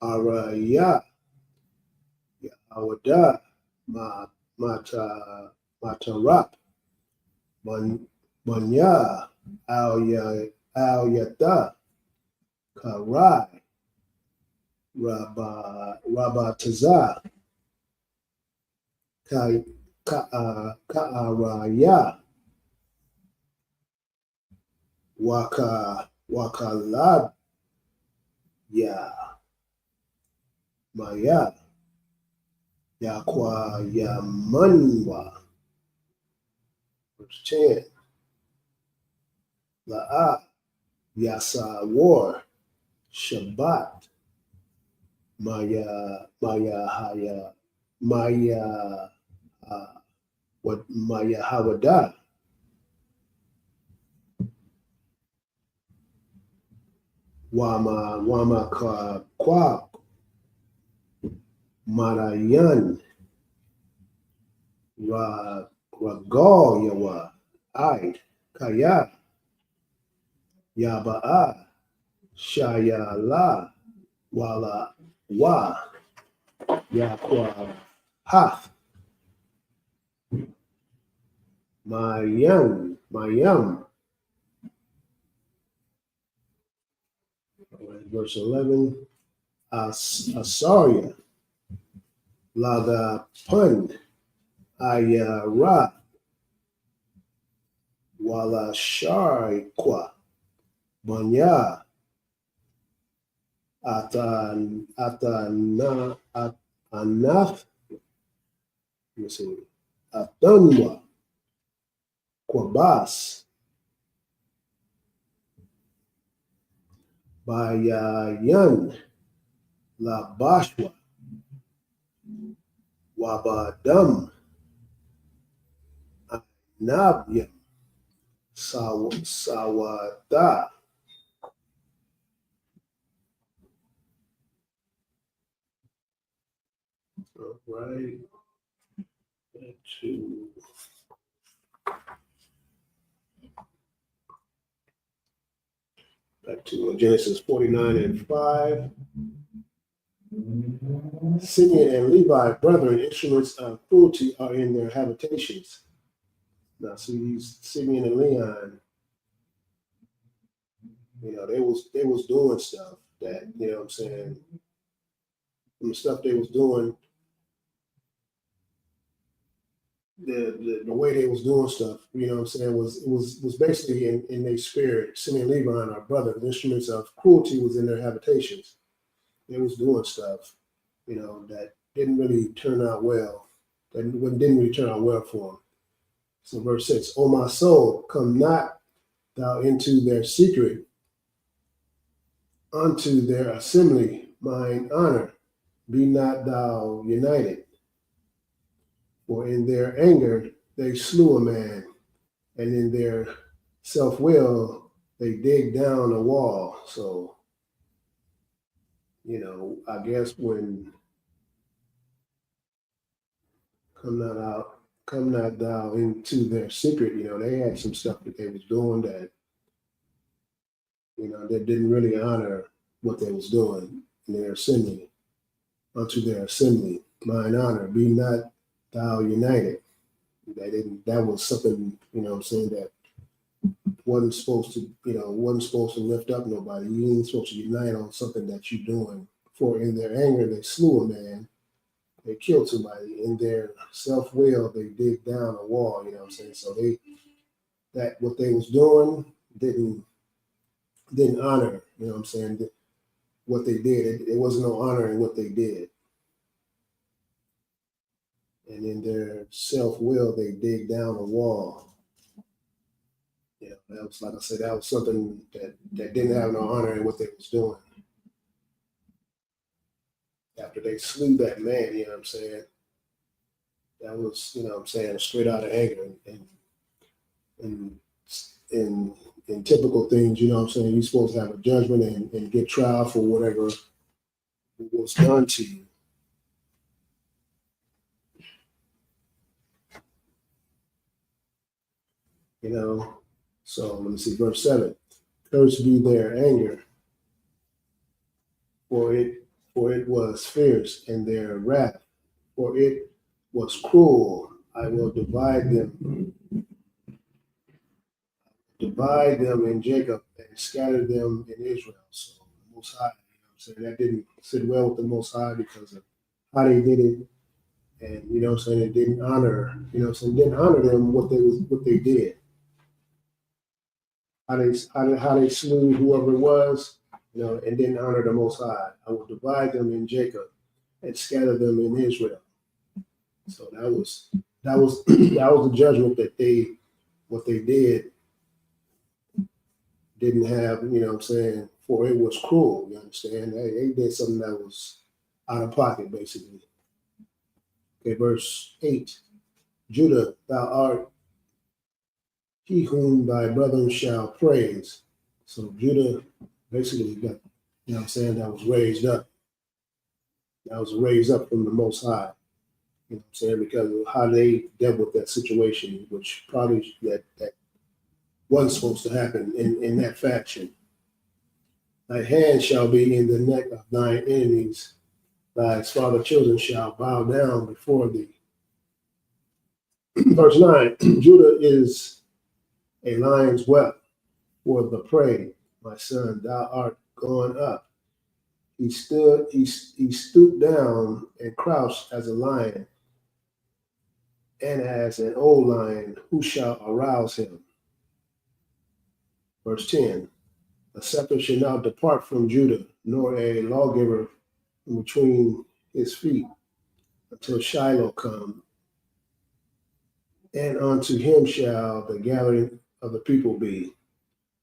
Araya, Awada, Matarap, Manya, Alyata, Karai, Rabataza, Ka'araya, Wakalab, Maya, Yakwa Yamanwa, verse 10. La'a, Yasa War, Shabbat, Maya Hawada, Wama Kwa, Marayan, Ragal Yawa, Aid, Kaya, Yaba'a, Shayala, Wala, Yakwa, Hath, Mayam, verse 11, Asaria, Laga Pun, Ayara, Wala Sharikwa, Manya, Anath, Atanwa, Kwabas, Bayayan, La Bashwa, Wabadam, Nabyam, Sawada. All right. Back to Genesis 49 and 5. Simeon and Levi, brethren, instruments of cruelty are in their habitations. Now, see these Simeon and Leon, You know, they was doing stuff that, you know what I'm saying, the stuff they was doing, the way they was doing stuff, you know what I'm saying, was basically in their spirit. Simeon Levi and our brother, the instruments of cruelty was in their habitations. They was doing stuff, you know, that didn't really turn out well. That didn't really turn out well for them. So verse 6, O my soul, come not thou into their secret, unto their assembly, mine honor, be not thou united. For in their anger they slew a man, and in their self-will they dig down a wall. So, you know, I guess when come not thou into their secret, you know, they had some stuff that they was doing that, you know, that didn't really honor what they was doing in their assembly, unto their assembly, mine honor, be not thou united. That was something, you know what I'm saying, that wasn't supposed to lift up nobody. You ain't supposed to unite on something that you're doing. For in their anger they slew a man, they killed somebody. In their self-will they dig down a wall, you know what I'm saying? So what they was doing didn't honor, you know what I'm saying, what they did. It wasn't no honor in what they did. And in their self-will they dig down a wall. You know, that was, like I said, that was something that didn't have no honor in what they was doing. After they slew that man, you know what I'm saying, that was, you know what I'm saying, straight out of anger. And in typical things, you know what I'm saying, you're supposed to have a judgment and get trial for whatever was done to you. You know, so let me see, verse 7. Cursed be their anger, for it was fierce, and their wrath, for it was cruel. I will divide them in Jacob and scatter them in Israel. So the Most High, you know what I'm saying, that didn't sit well with the Most High because of how they did it. And you know what I'm saying, it didn't honor, you know what I'm saying, didn't honor them what they did. How they slew whoever it was, you know, and didn't honor the Most High. I will divide them in Jacob and scatter them in Israel. So that was the judgment that what they did didn't have, you know what I'm saying, for it was cruel, you understand? They did something that was out of pocket, basically. Okay, verse 8. Judah, thou art he whom thy brethren shall praise. So Judah basically got, you know what I'm saying, that was raised up. That was raised up from the Most High. You know what I'm saying, because of how they dealt with that situation, which probably that wasn't supposed to happen in that faction. Thy hand shall be in the neck of thine enemies. Thy father children shall bow down before thee. Verse 9, Judah is a lion's whelp for the prey. My son, thou art gone up. He stooped down and crouched as a lion, and as an old lion, who shall arouse him? Verse 10, a scepter shall not depart from Judah, nor a lawgiver from between his feet, until Shiloh come, and unto him shall the gathering of the people be.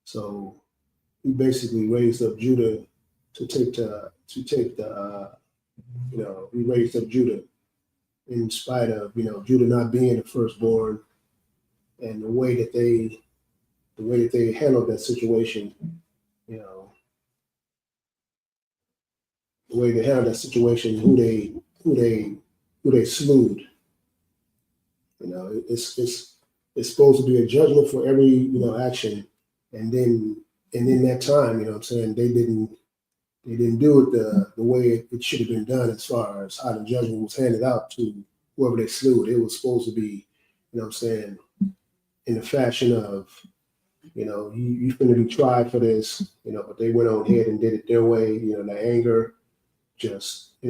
So he basically raised up Judah to take the he raised up Judah in spite of, you know, Judah not being the firstborn, and the way that they handled that situation, you know, the way they handled that situation, who they slewed. You know, it's supposed to be a judgment for every, you know, action, and in that time, you know what I'm saying, they didn't do it the way it should have been done as far as how the judgment was handed out to whoever they slew. It was supposed to be, you know what I'm saying, in the fashion of You finna be tried for this, but they went on ahead and did it their way. The anger just,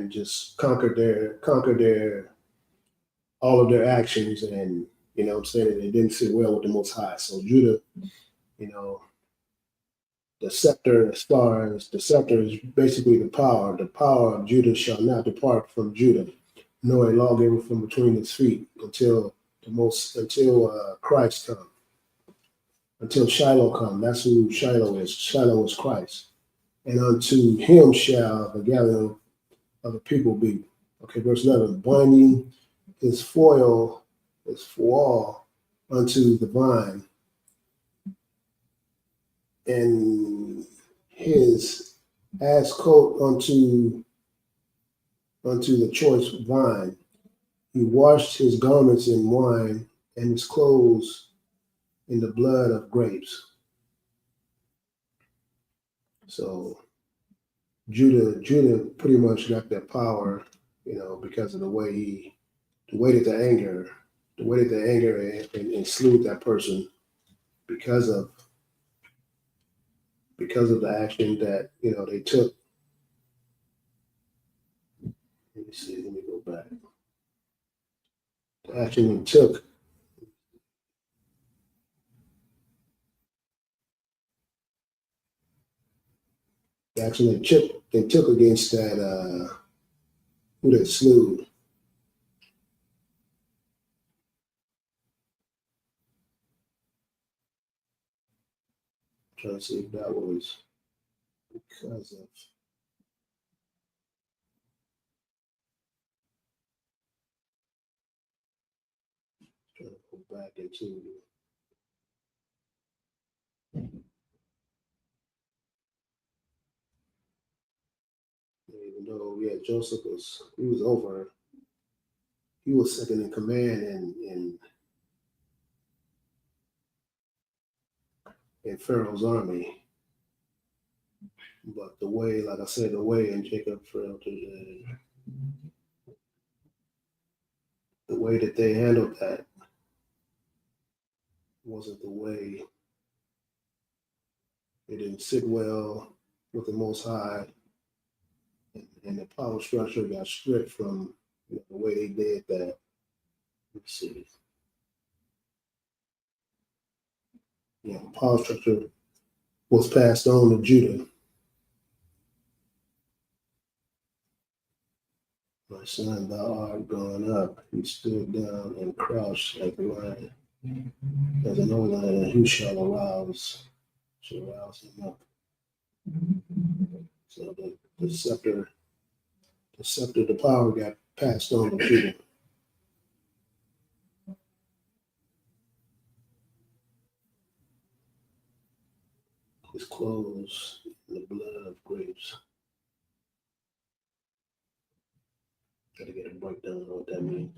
just conquered their all of their actions, and it didn't sit well with the Most High. So Judah, you know, the scepter, as far as the scepter is basically the power. The power of Judah shall not depart from Judah, nor a lawgiver from between his feet until Christ come, until Shiloh come. That's who Shiloh is. Shiloh is Christ. And unto him shall the gathering of the people be. Okay, verse 11. Binding his foil unto the vine, and his ass coat unto the choice vine. He washed his garments in wine, and his clothes in the blood of grapes. So Judah pretty much got that power, because of the way that the anger and slew that person because of the action that they took. Let me see. Let me go back. The action they took. The action they took against that who they slew. Trying to see if that was because of. Trying to go back into. Even though, Joseph was over. He was second in command in Pharaoh's army. But the way, like I said, the way in Jacob failed to, the way that they handled that wasn't the way. It didn't sit well with the Most High, and the power structure got stripped from the way they did that. Let's see. The power structure was passed on to Judah. My son, thou art gone up. He stood down and crouched like a lion. As an old lion, who shall arouse him up. So the scepter, the power got passed on to Judah. His clothes in the blood of grapes. Gotta get a breakdown of what that means.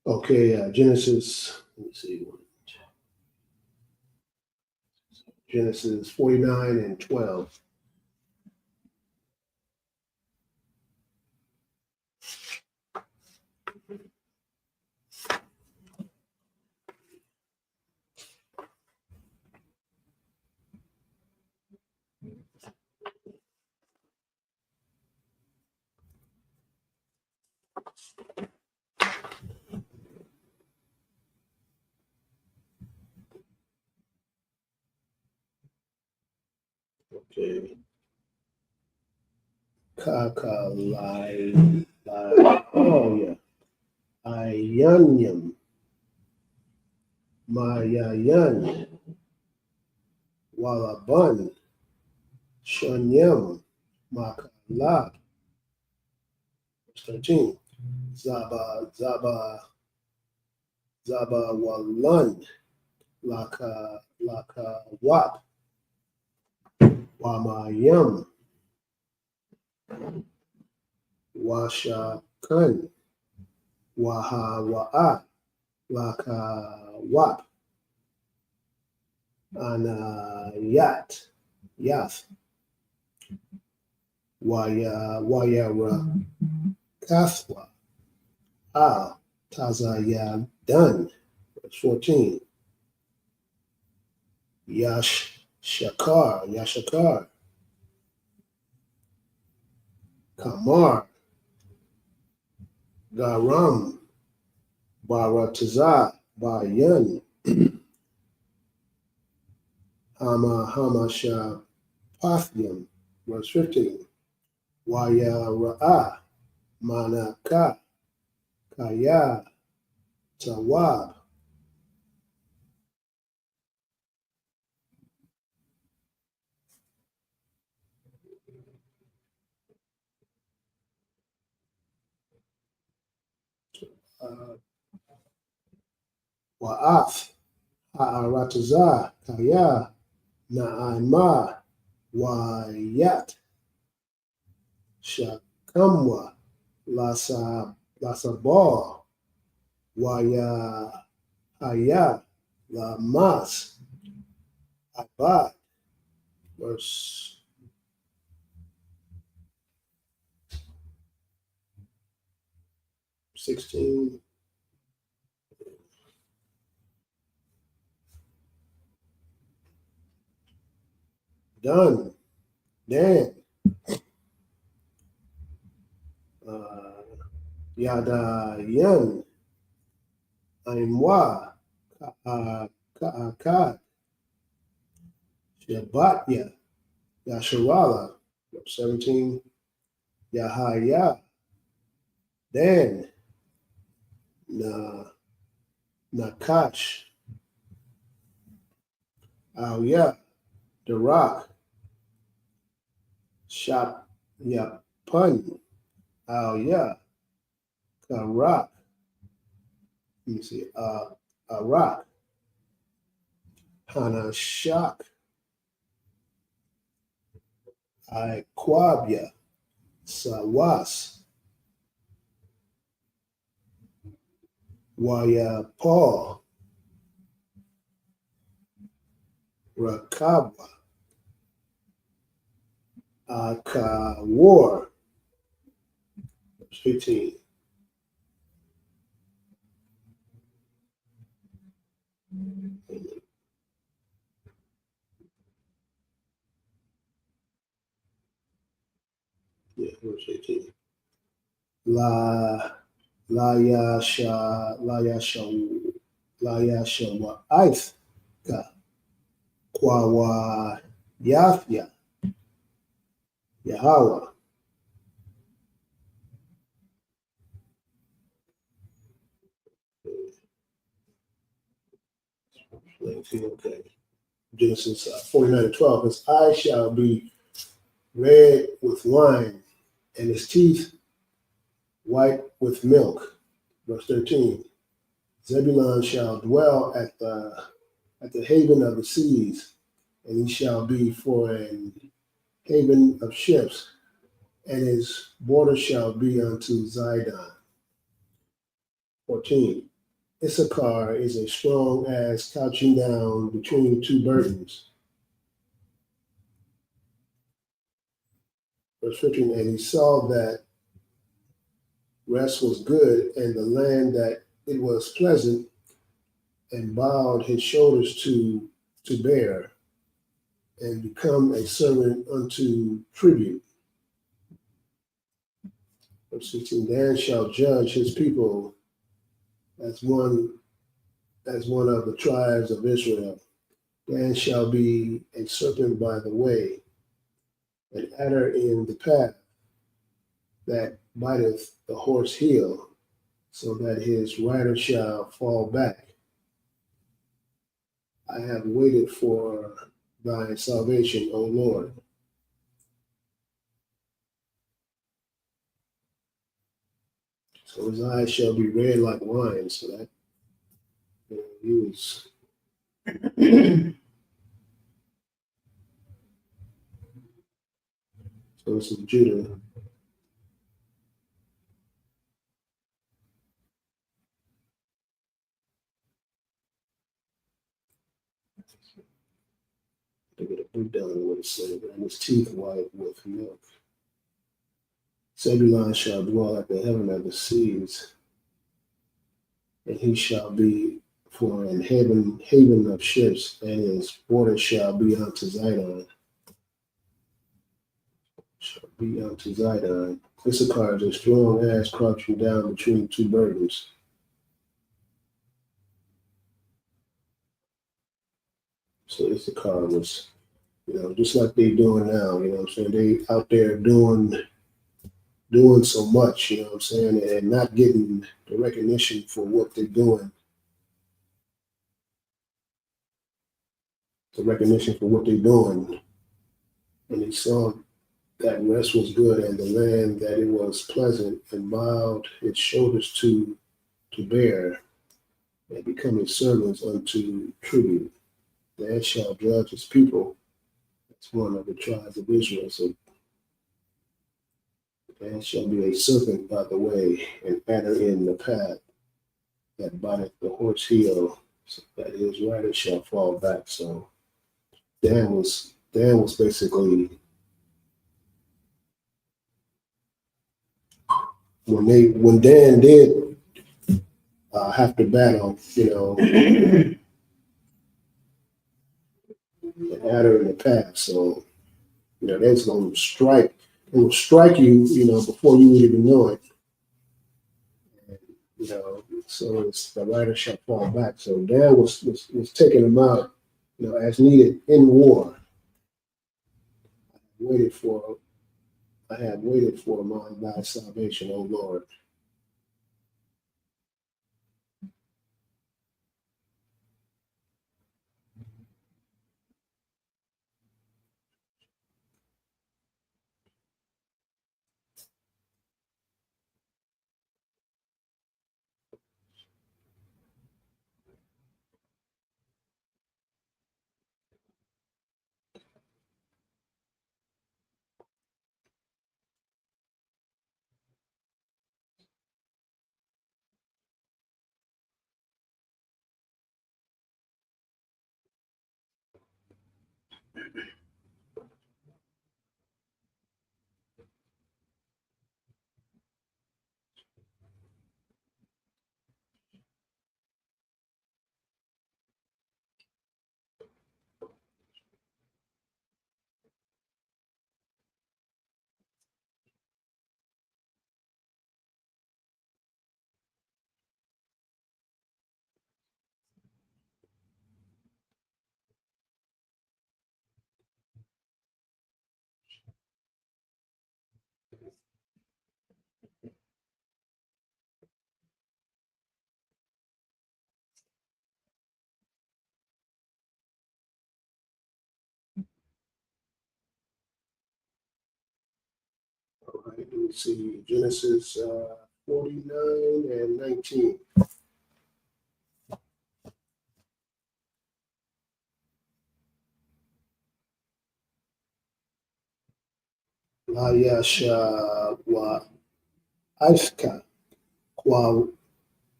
Okay, Genesis, let me see. Genesis 49 and 12. Okay. Kakalai. Oh, yeah. Ayanyam. Mayayan. Walaban. Shanyam. Makala. Verse 13. Zaba Walan. Laka Wap. Wamayam. Washa Kun. Waha Wa'a. Laka Wap. Anayat. Yath. Wayara Kathwa. Tazaya Dun. Verse 14. Yashakar, Kamar, Garam, Barataza, Bayan, Hamasha Pathium, verse 15. Waya Ra'a, Manaka, Kaya, Tawab. Wa'af, Ha'arataza, Kaya, Na'ama, Wayat, Shakamwa, Lasabah, Waya Haya, Lamas, Abad, verse 16. Done. Dan. Yada Yan. Aimwa. Ka'akad. Shabatya. Yasharala. 17. Yahaya. Dan. Nakash. Alya. Darak. Shap Yapan. Alya. Karak. Let me see. Arak. Hanashak. Iquabia. Sawas. Wayapal. Rakabwa. Akawar. 18. Yeah, verse 18. Layasha Aifka Kwawa Yafya Yahweh. Okay. Genesis 49:12. His eyes shall be red with wine, and his teeth white with milk. Verse 13. Zebulun shall dwell at the haven of the seas, and he shall be for an haven of ships, and his border shall be unto Zidon. 14. Issachar is as strong as couching down between two burdens. Verse 15. And he saw that rest was good, and the land that it was pleasant, and bowed his shoulders to bear, and become a servant unto tribute. Verse 16. Dan shall judge his people as one of the tribes of Israel. Dan shall be a serpent by the way, an adder in the path that biteth the horse heel, so that his rider shall fall back. I have waited for thy salvation, O Lord. So his eyes shall be red like wine. So that he was. So this is Judah. To get a boot down on what it said, and his teeth white with milk. Zebulun shall dwell at the heaven of the seas, and he shall be for an haven of ships, and his border shall be unto Zidon. Shall be unto Zidon. Issachar is a strong ass crouching down between two burdens. So Issachar was, just like they doing now, what I'm saying? They out there doing so much, what I'm saying, and not getting the recognition for what they're doing. The recognition for what they're doing. And he saw that rest was good, and the land that it was pleasant, and mild its shoulders to bear, and becoming servants unto tribute. There shall judge his people. That's one of the tribes of Israel. So there shall be a serpent by the way, and adder in the path, that biteth the horse heel, so that his rider shall fall back. So Dan was basically, when Dan did have to battle, an adder in the path. So that's gonna strike. It will strike you, before you would even know it. And, so it's the rider shall fall back. So Dan was taking him out, as needed in war. I have waited for thy salvation, O Lord. All right, let me see. Genesis 49 and 19. La yasha wa aishka kwa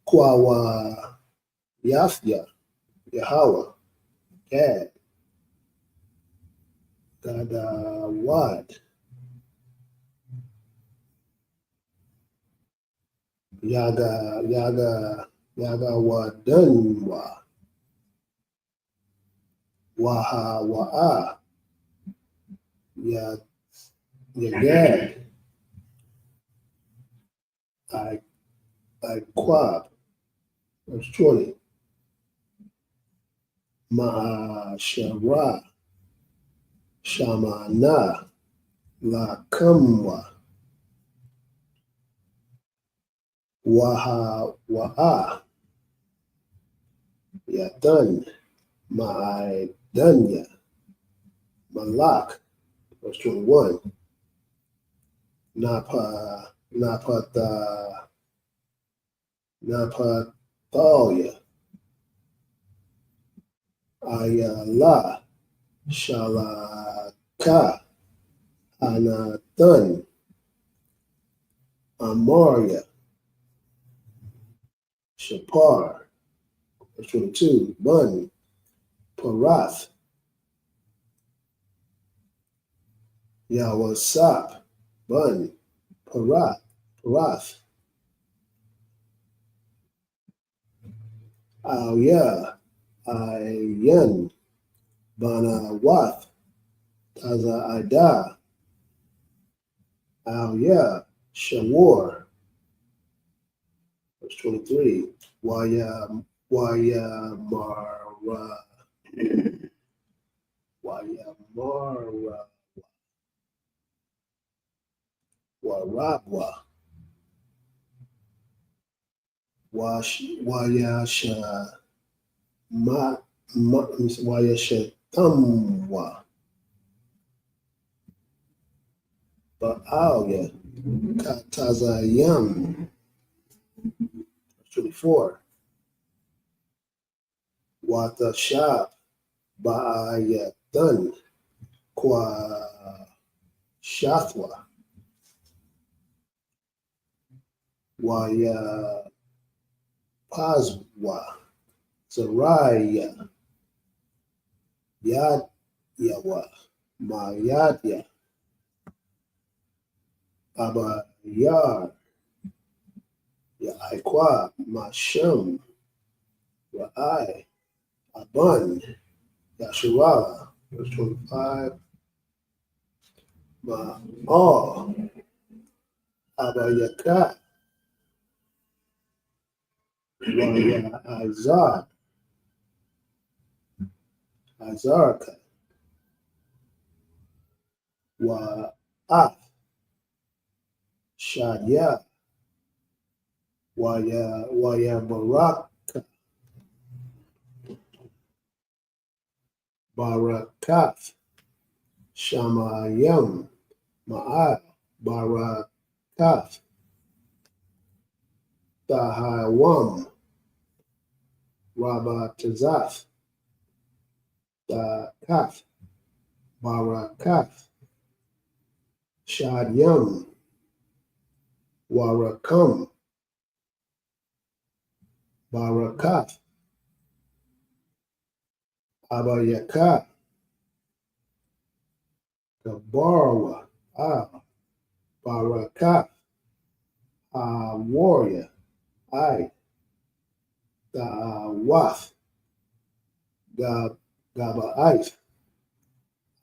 wa yafya Yahweh Gad Gadawad Yagawadanwa Waha Yagad Iquab. Verse 20. Ma'ashara Shamana Lakamwa Waha Yadan Ma'idanya Malak. Verse 21. Napathalia Ayala Shalaka Anathan Amaria Shapar. Verse 22. Bun Parath Yawasap Bun Parath Ayan, Bana Wath, Taza Ida, Shawar, verse 23, Waya Mara, Warabwa, Wayasha Wayasha Tamwa, Baalia, Katazayam, 24, Watashab, Baayatan, Kwa Shathwa, Waya Pazwa, Zaraya, Yad Yawa, Mayadya, Abayar, Yaikwa, Mashem, Ra'ai, Aban, Yashua, verse 25, Ma'or, Abayaka, Waya Azar, Azarka, Wa'af, Shadia, Waya Baraka, Barakath, Shamayam, Ma'at, Barakath, Tahawam, Rabatazaf, Dakath, Barakath, Shadyam, Warakam, Barakath, Abayaka, Gabarwa, Barakath, Warrior, Wath, Gaba'ith,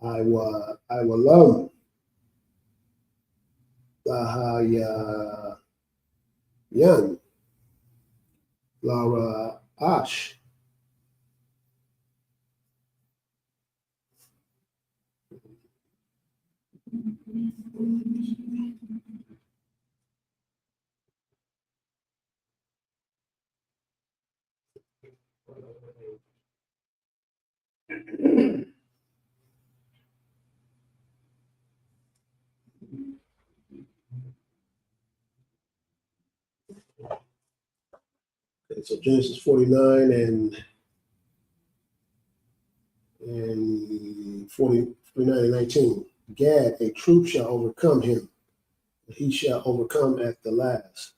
Iwalam, Yan, Lara Ash, Okay, so Genesis 49 and 49 and 19. Gad, a troop shall overcome him, but he shall overcome at the last.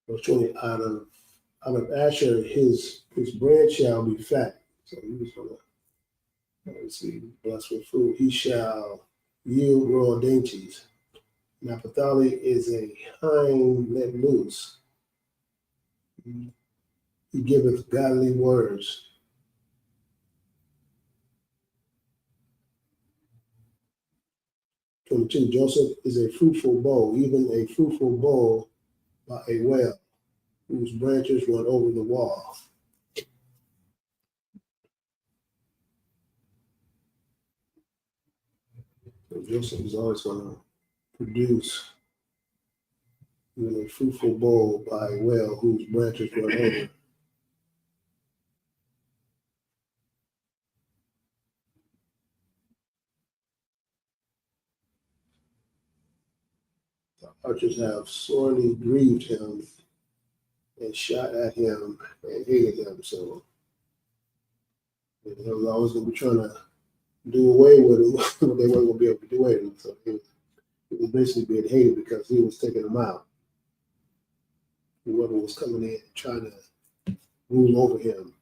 Verse 20, out of Asher, his bread shall be fat. So he was gonna, let's see, blessed with food. He shall yield raw dainties. Naphtali is a hind let loose. He giveth godly words. Joseph is a fruitful bow, even a fruitful bow by a well, whose branches run over the wall. So Joseph is always going to produce even a fruitful bow by a well, whose branches run over. The archers have sorely grieved him and shot at him and hated him. So they was always going to be trying to do away with him, but they weren't going to be able to do away with him. So he was basically being hated because he was taking them out. Whoever was coming in trying to rule over him.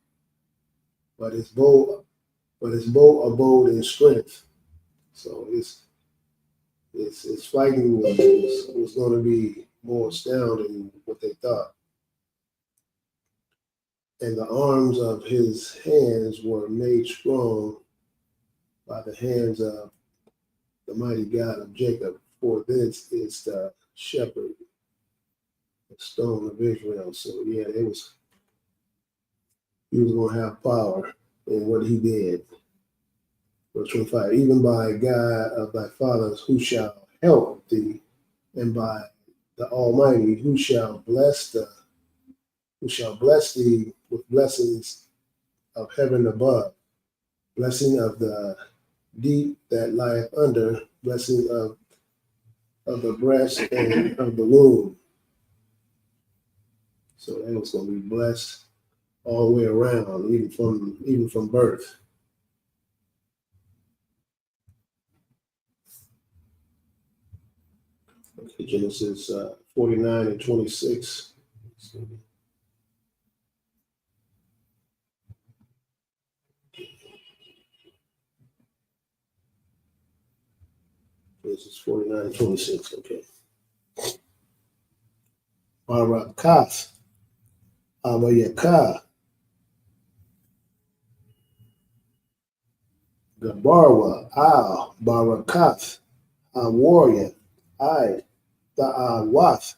But his bow abode in strength. So it's fighting was going to be more astounding than what they thought. And the arms of his hands were made strong by the hands of the mighty God of Jacob. For this is the shepherd, the stone of Israel. So yeah, he was going to have power in what he did. Verse 25, even by God of thy fathers who shall help thee, and by the Almighty who shall bless thee with blessings of heaven above, blessing of the deep that lieth under, blessing of the breast and of the womb. So they was going to be blessed all the way around, even from birth. Okay, Genesis 49 and 26. Genesis 49 and 26. Okay. Barakath, Abayakah, Gabarwa, Al, Barakath, Warrior, I, Ta'awath,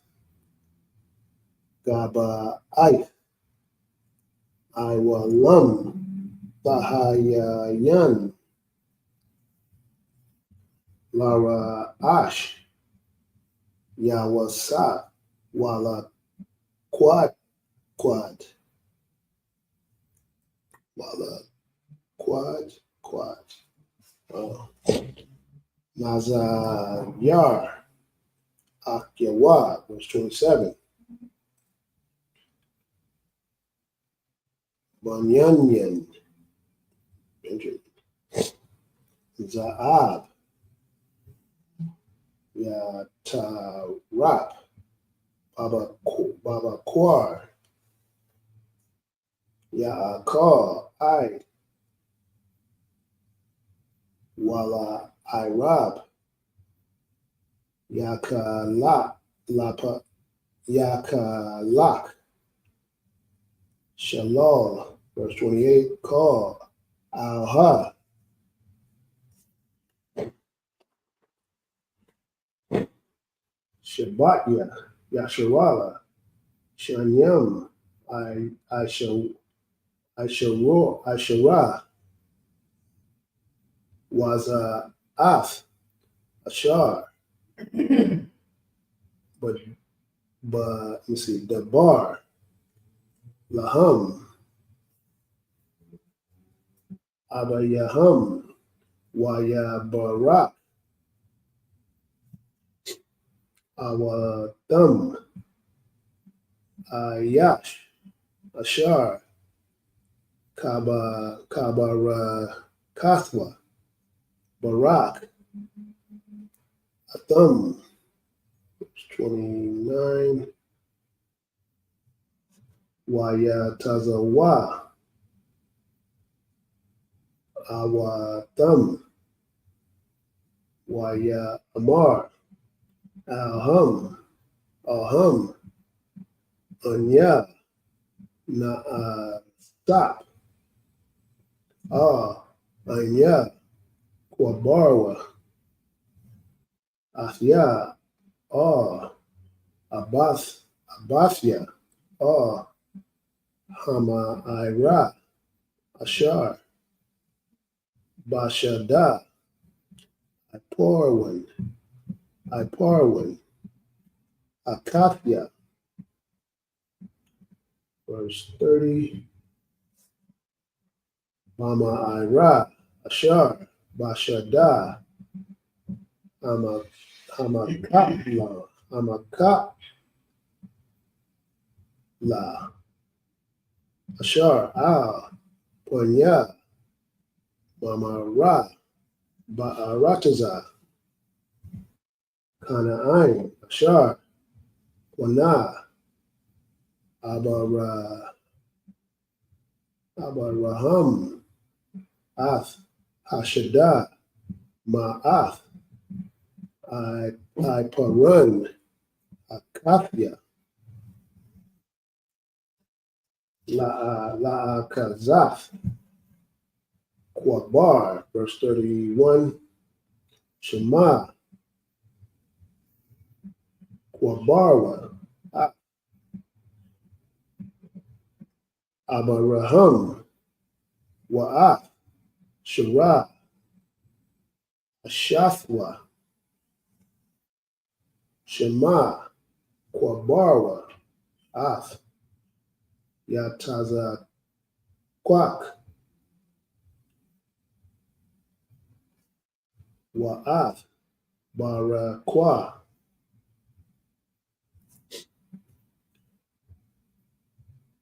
Gaba, Iwalam, Tahayayan, Lara Ash, Yawasa, Wala Quad, Wala Quad. Nazayar, Akyawa, verse 27. Banyanyan, Zaab, Yatarap, Baba Kwar, Yaakar, Wala Irab, Yakalak, Shalal, verse 28, Call, Alha, Shabbatya, Yasharala, Shanyam, Asherah, Waza Af, Ashar, but you see, Dabar, Laham, Abayaham, Wayabarak, Awadam, Ayash, Ashar, Kabara Kathwa, Barak, Atham, 29, Wayatazawa, Awatham, Waya Amar, Alham, Anya, Stop, Anya, Kwabarwa, Afya, Abathya, Hama Ira, Ashar, Bashada, Iporwan, Akafya, verse 30, Mama Ira, Ashar, Bashada, Hamakapla, Ashar, Al, Ponya, Mama Ra, Ba'arataza, Kana'ain, Ashar, Wana, Abaraham, Ath, Hashada, Ma'ath, I Parun, Akafya, La Kazaf, Kwabar, verse 31, Shema, Kwabarwa, Abaraham, Wa'ath, Shara, Ashathwa, Shema, Kwabarwa, Ath, Yataza Kwak, Wa'ath, Barakwa,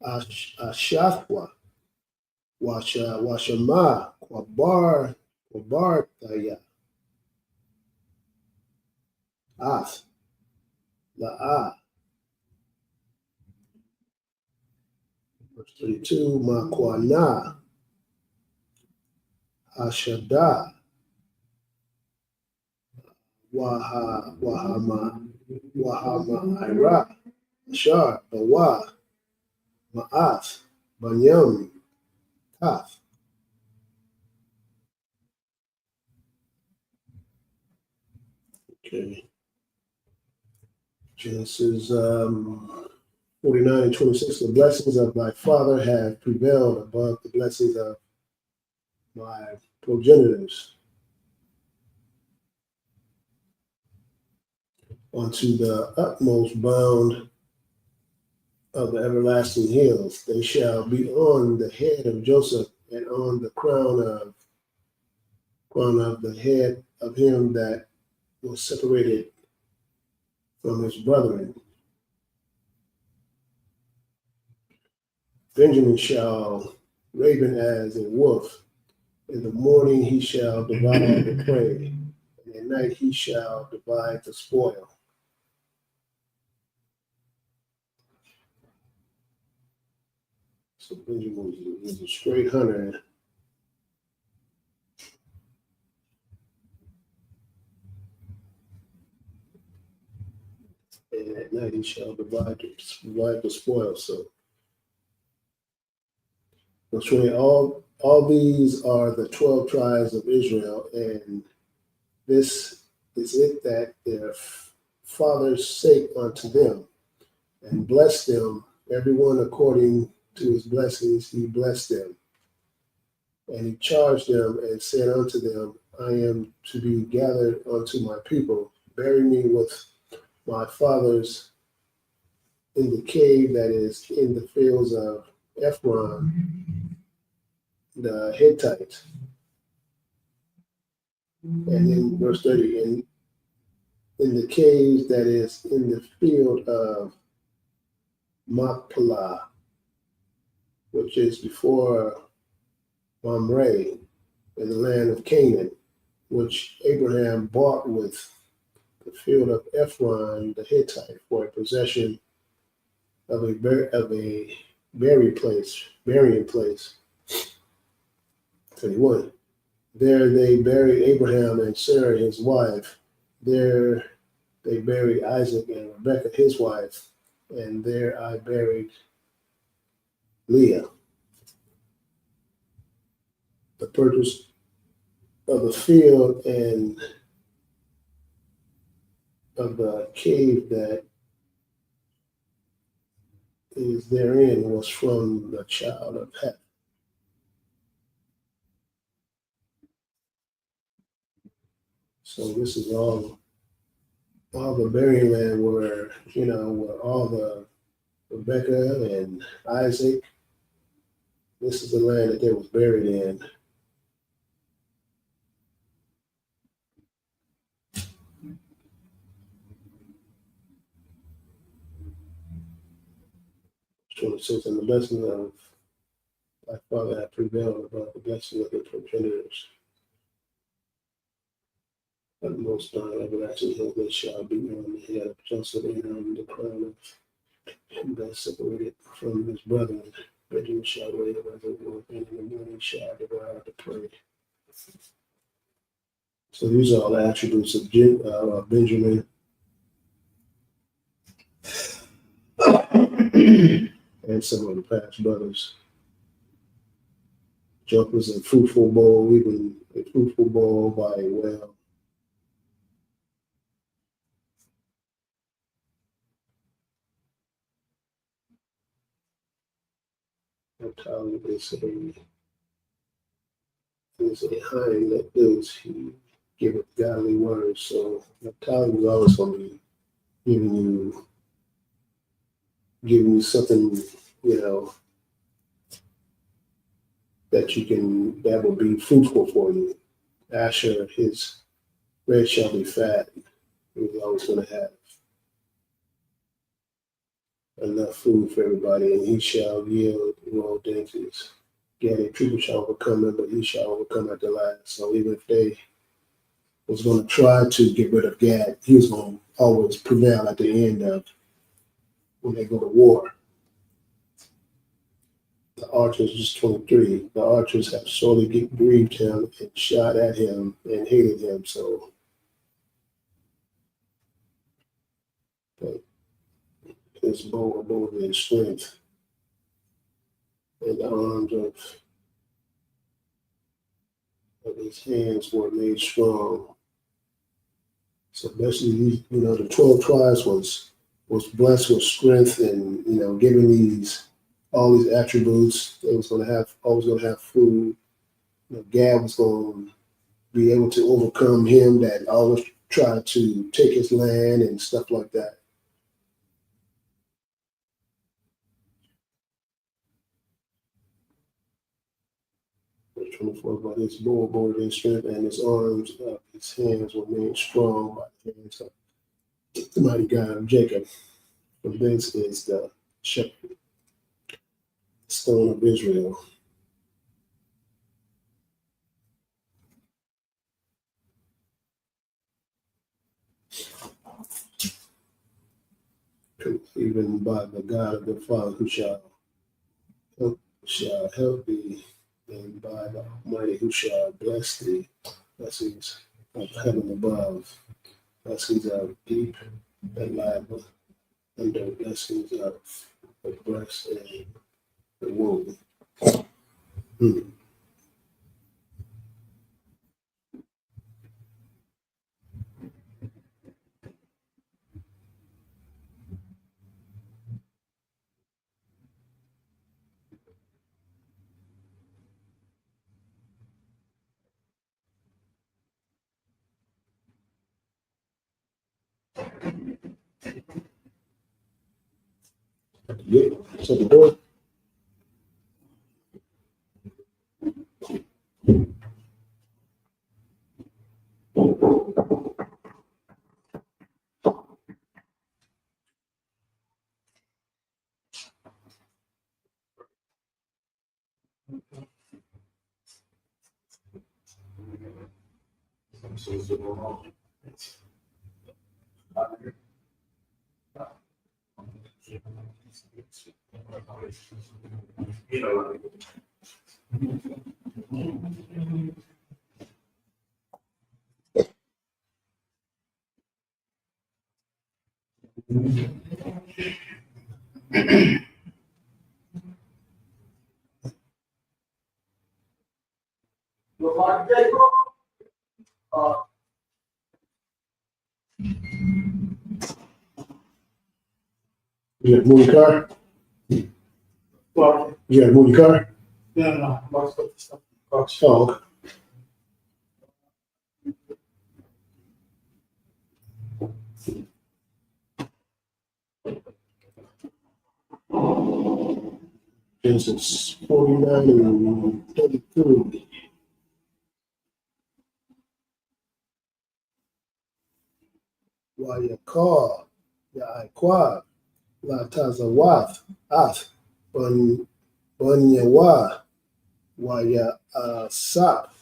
Ashathwa, Washama, Kwabartaya, Ath, La'a, verse 32, Makwana, Ashada, Wahama Ira, Shar, Bawa, Ma'ath, Banyam, Kath. Okay. Genesis 49 and 26. The blessings of thy father have prevailed above the blessings of my progenitors unto the utmost bound of the everlasting hills. They shall be on the head of Joseph and on the crown of the head of him that was separated from his brethren. Benjamin shall raven as a wolf. In the morning he shall divide the prey, and at night he shall divide the spoil. So Benjamin was a straight hunter. And at night he shall divide the spoil. So verse 20, all these are the 12 tribes of Israel, and this is it that their fathers sake unto them, and bless them, everyone according to his blessings he blessed them. And he charged them and said unto them, I am to be gathered unto my people. Bury me with my fathers in the cave that is in the fields of Ephron, the Hittite. And in verse 30, in the cave that is in the field of Machpelah, which is before Mamre, in the land of Canaan, which Abraham bought with the field of Ephron the Hittite for a possession of a burying place. 31. There they buried Abraham and Sarah his wife. There they buried Isaac and Rebekah his wife. And there I buried Leah. The purchase of the field and of the cave that is therein was from the child of Heth. So this is all the burying land where all the Rebekah and Isaac, this is the land that they was buried in. "26, and the blessing of thy father hath prevailed above the blessing of the progenitors. At the most high everlasting hill they shall be on the head of Joseph and on the crown of him that separated from his brethren. Benjamin shall wait as a wolf, and in the morning shall devour the prey." So these are all the attributes of Benjamin. And some of the past brothers. Jokers a fruitful bowl, even a fruitful bowl by a well. Naphtali is a hind that does he giveth godly words. So Naphtali is always going to be giving you something, that will be fruitful for you. Asher, his bread shall be fat. He's always going to have enough food for everybody, and he shall yield raw dainties. Again, a people shall overcome him, but he shall overcome at the last. So even if they was going to try to get rid of Gad, he was going to always prevail at the end of when they go to war. The archers, just 23, the archers have sorely grieved him and shot at him and hated him. So, but his bow abode in strength, and the arms of his hands were made strong. So basically, the 12 tribes was blessed with strength and, given all these attributes. They was always going to have food. Gad was going to be able to overcome him that always tried to take his land and stuff like that. Verse 24, but his bow abode in strength, and his arms of his hands were made strong by the hands of the mighty God of Jacob. From thence is the shepherd, stone of Israel. Even by the God of the Father who shall help thee, and by the Almighty who shall bless thee. Blessings of heaven above, blessings of deep and liable, and the blessings of the breast and the womb. Yeah, so the board. You have movie car? Well, You have movie car? no, most of the stuff. Oh, okay. Genesis 49 and 33. Wayakar, Yaikwab, La Tazawath, Ath, Bunyawa, Waya Sap,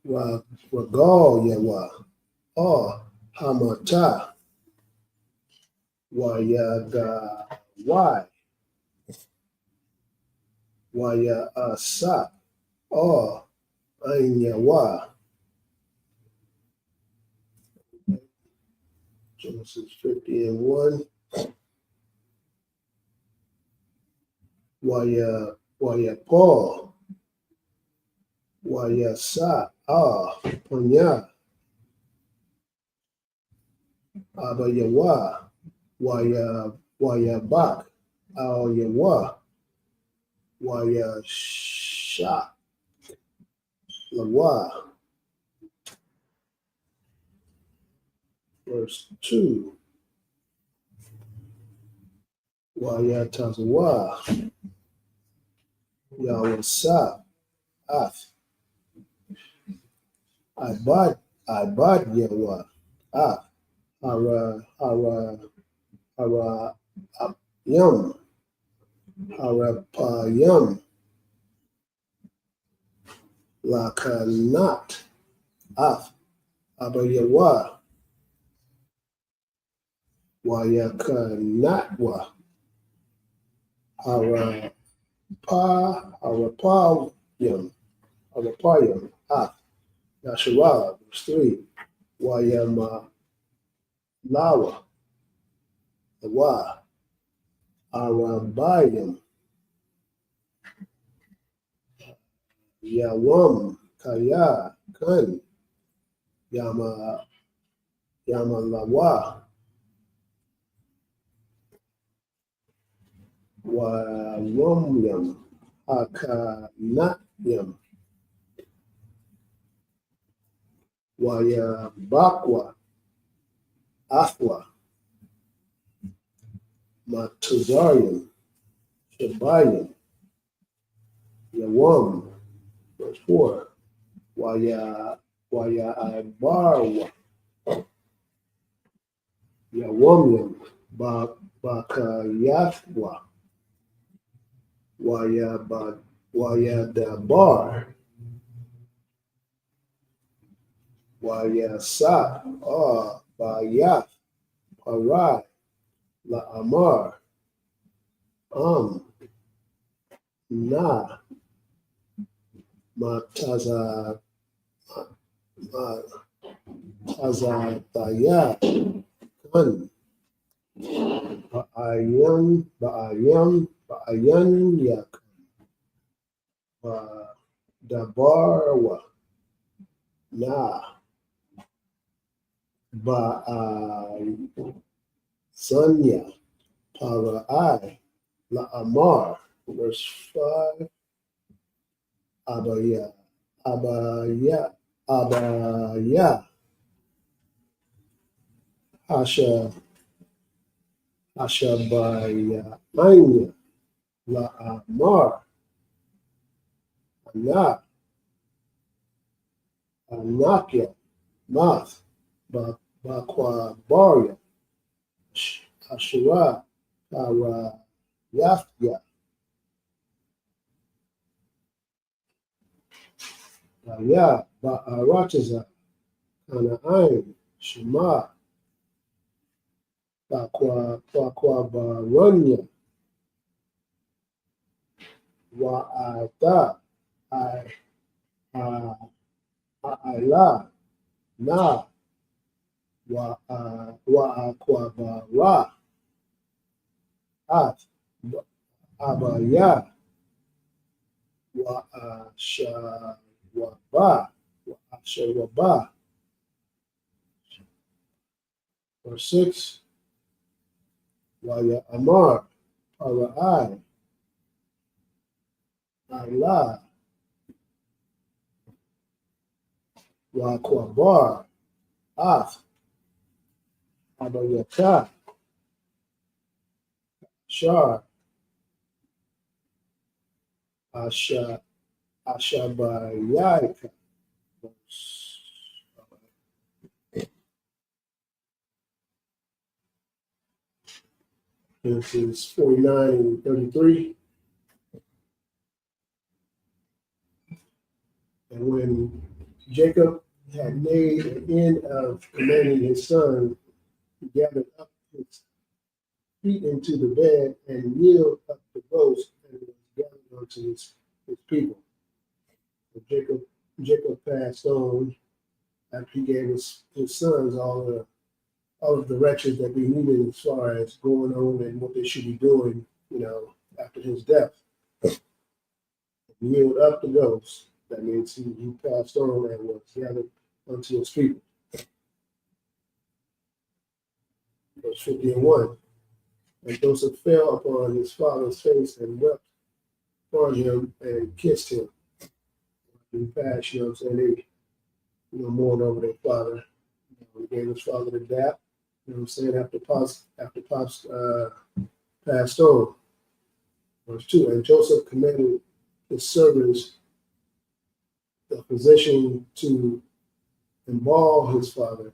Wagal Yawa, or Hamata, Wayaga Waya Sap, or Ain Yahweh. Genesis 50 and 1. Waya Paul. Waya Sa Panya. Abba Yahweh. Waya Bak. Al Yahweh. Waya Sha. Lawa. Verse 2. Waya Tazwa. Yahweh Sa. Ath. Abad Yahweh. Hara Yum. Harapayam. Lakanat. Abba Yahweh. Wayakanatwa. Harapayam. Yasharah, verse 3. Wayama Lawa. The Wa. Arabayam. Yawam. Kaya. Kan. Yamalawa. Wawamyam. Hakanatyam. Waya Bakwa. Athwa. Matuzarian. Shabayam. Yawam. Verse 4. Waya Ibarwa. Yawamyam. Bakayathwa. Waya Dabar. Waya Sa. Bayath. Parai. La Amar. Na. Tazataya. Kan. Ba'ayan yak. Dabarwa. Na. Ba'azanya. Parai. La Amar. Verse 5. Abaya. Ashabaya. Anya. La Amar. Anakya. Math. Bakwabaria. Ashura. Yafya. Ba'arataza. Kana'ain. Shema. Bakwabaranya. Wa'ata. A'ala. Na. Wa'akwabara. At. Abaya. Wa'asharwaba. Verse 6. Waya Amar. Parai. Allah. Wa'kwabar. Ath. Abayata. Shar. Ashabayaka. Genesis 49 and 33. And when Jacob had made an end of commanding his son, he gathered up his feet into the bed and kneeled up the boast and was gathered unto his people. So Jacob Jacob passed on after he gave his sons all of the wretches that we needed as far as going on and what they should be doing, after his death. Yield up the ghost. That means he passed on and was gathered unto his people. Verse 51. And Joseph fell upon his father's face and wept on him and kissed him. In past, they, mourned over their father. He gave his father the dap, after Pops passed on. Verse 2. And Joseph commanded his servants, the physician, to embalm his father,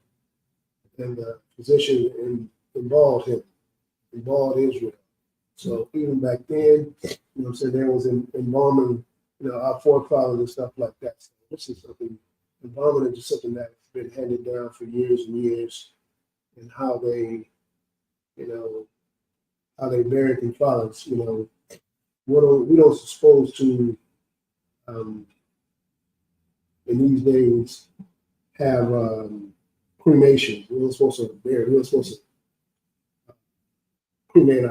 and the physician embalmed him, embalmed Israel. So even back then, there was embalming, our forefathers and stuff like that. So this is something, embalming is just something that's been handed down for years and years, and how they, how they buried their fathers. We don't supposed to, in these days, have cremation. We're not supposed to bury. We're supposed to cremate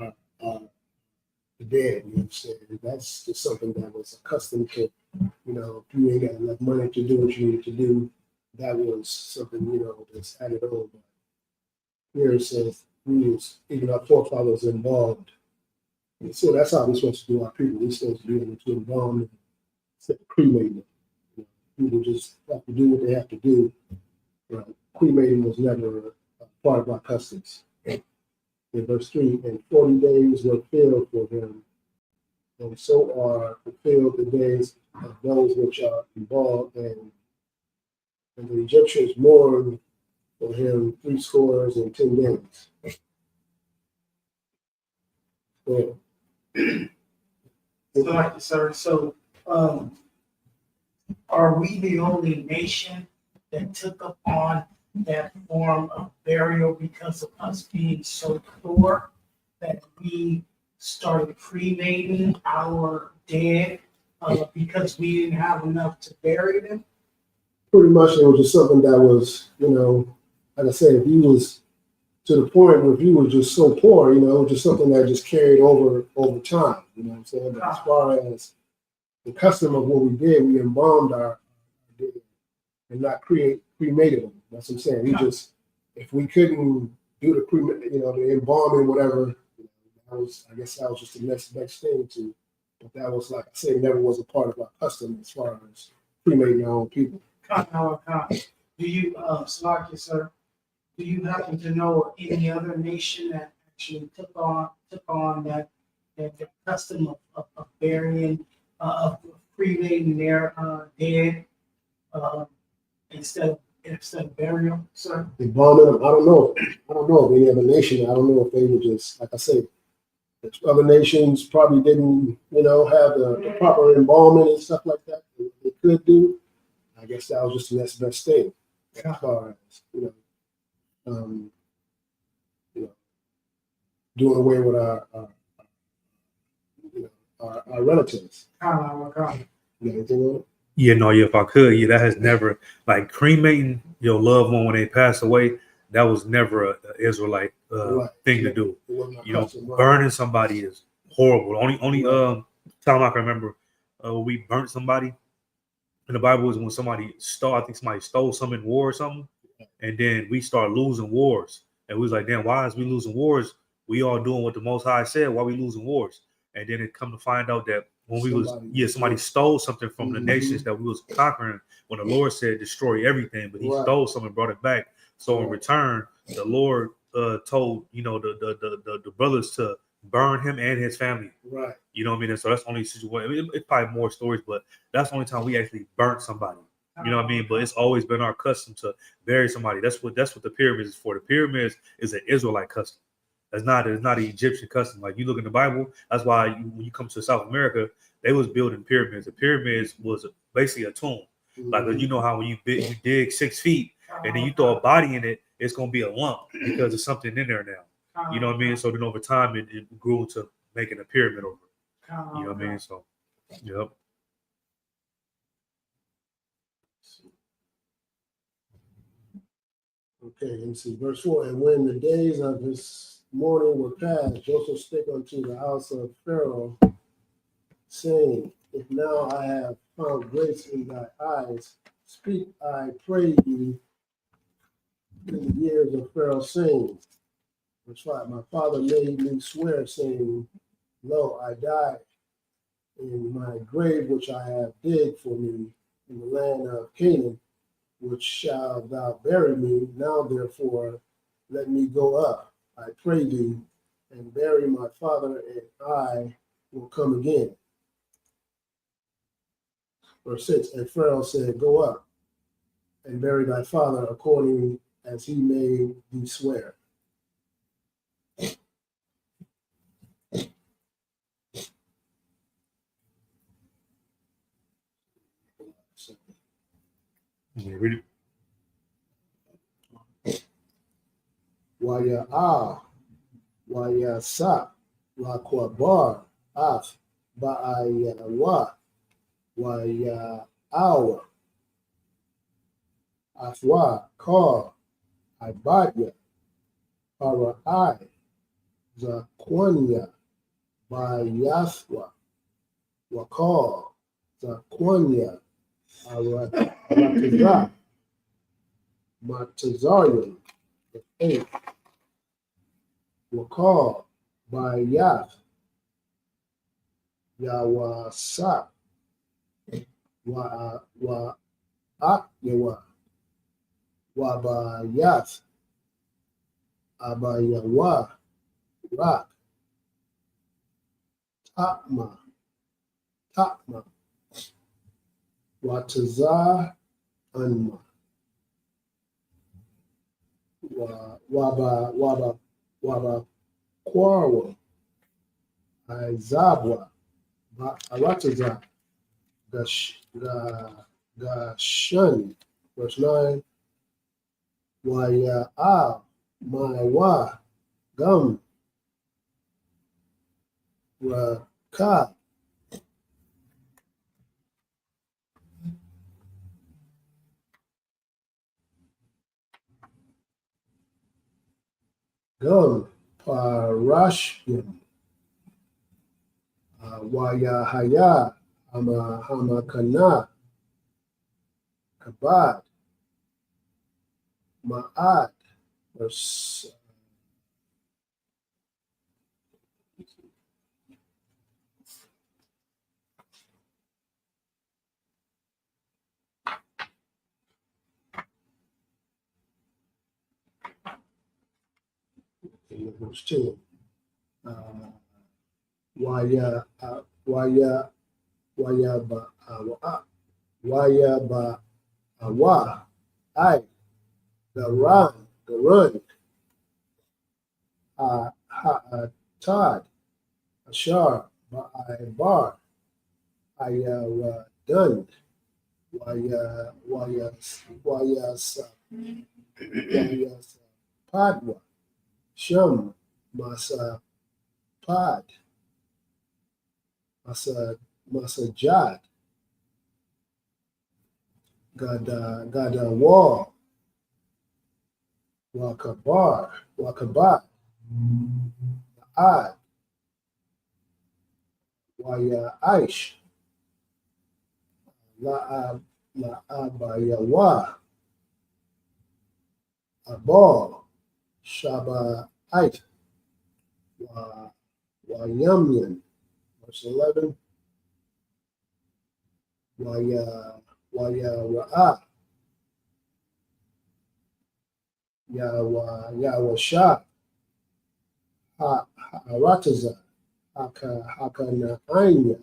the dead. You know what I'm saying? That's just something that was accustomed to. If you ain't got enough money to do what you need to do, that was something that's added on. But here it says even our forefathers involved. And so that's how we're supposed to do our people. We're supposed to be able to embalm them instead of cremating them. People just have to do what they have to do. Cremating was never a part of our customs. In verse 3, and 40 days were filled for him, and so are fulfilled the days of those which are involved, and the Egyptians mourned for him 70 days. So, like, sir, so are we the only nation that took upon that form of burial because of us being so poor that we started cremating our dead because we didn't have enough to bury them? Pretty much, it was just something that was, like I said, if you was to the point where if you were just so poor, it was just something that just carried over time. You know what I'm saying? But as far as the custom of what we did, we embalmed our dead and not cremated them. That's what I'm saying. We just, if we couldn't do the embalming, whatever, I guess that was just the next thing to. But that was, like I said, never was a part of our custom as far as cremating our own people. Do you, Slakia, sir, do you happen to know any other nation that actually took on that custom of burying, of cremating their dead instead of burial, sir? Embalming them, I don't know of any other nation. I don't know if they would just, like I said, other nations probably didn't, have the proper embalming and stuff like that. They could do. I guess that was just the next best thing as far as, doing away with our relatives. If I could, that has never, like, cremating your loved one when they pass away, that was never an Israelite thing to do. Burning somebody is horrible. Only time I can remember we burnt somebody in the Bible was when somebody stole something in war or something, and then we started losing wars, and we was like, damn, why is we losing wars? We all doing what the Most High said. Why we losing wars? And then it come to find out that when somebody stole something from the nations that we was conquering, when the Lord said destroy everything, but he stole something and brought it back. So in return, the Lord told the brothers to burn him and his family. Right. You know what I mean? And so that's the only situation. It's probably more stories, but that's the only time we actually burnt somebody. You know what I mean? But it's always been our custom to bury somebody. That's what the pyramids is for. The pyramids is an Israelite custom. It's not an Egyptian custom. Like, you look in the Bible, that's why when you come to South America, they was building pyramids. The pyramids was basically a tomb. Like, you know how when you dig 6 feet and then you throw a body in it, it's gonna be a lump because there's something in there now. You know what I mean? So then over time it grew into making a pyramid over. You know what I mean? So, yep. Okay, let me see. Verse 4. And when the days of his mourning were past, Joseph spake unto the house of Pharaoh, saying, If now I have found grace in thy eyes, speak, I pray thee, in the ears of Pharaoh, saying, Verse 5. My father made me swear, saying, Lo, I die in my grave which I have digged for me in the land of Canaan, which shalt thou bury me. Now therefore let me go up, I pray thee, and bury my father, and I will come again. Verse 6. And Pharaoh said, Go up and bury thy father according as he made thee swear. Yeah, read it. Waya sa Rakwabar Af Baayawa Waya Awa Afwa Kar Ibadya Para I Zakwanya Bayaswa Wakar Zakwanya Arataza Matazarian 8 Wakar Bayath Yawasa Wa Akyawa Wabayath Abayawa Rak Takma Wataza Anma Waba Quarwa Izabwa Arataza Gashan. Verse 9. Waya Maiwa Gum Raka Gum Parashim Waya Haya Hamakana Kabad Ma'at. Verse verse 10. Waya ba awa I the run Todd Ashar ba I bar done waya padwa shum masa pad masajad gada wall wakabar ad waya aish la abayawa abal shaba ait wayamyan. Verse 11. Waya ra'a Yawasha Harataza Hakanainya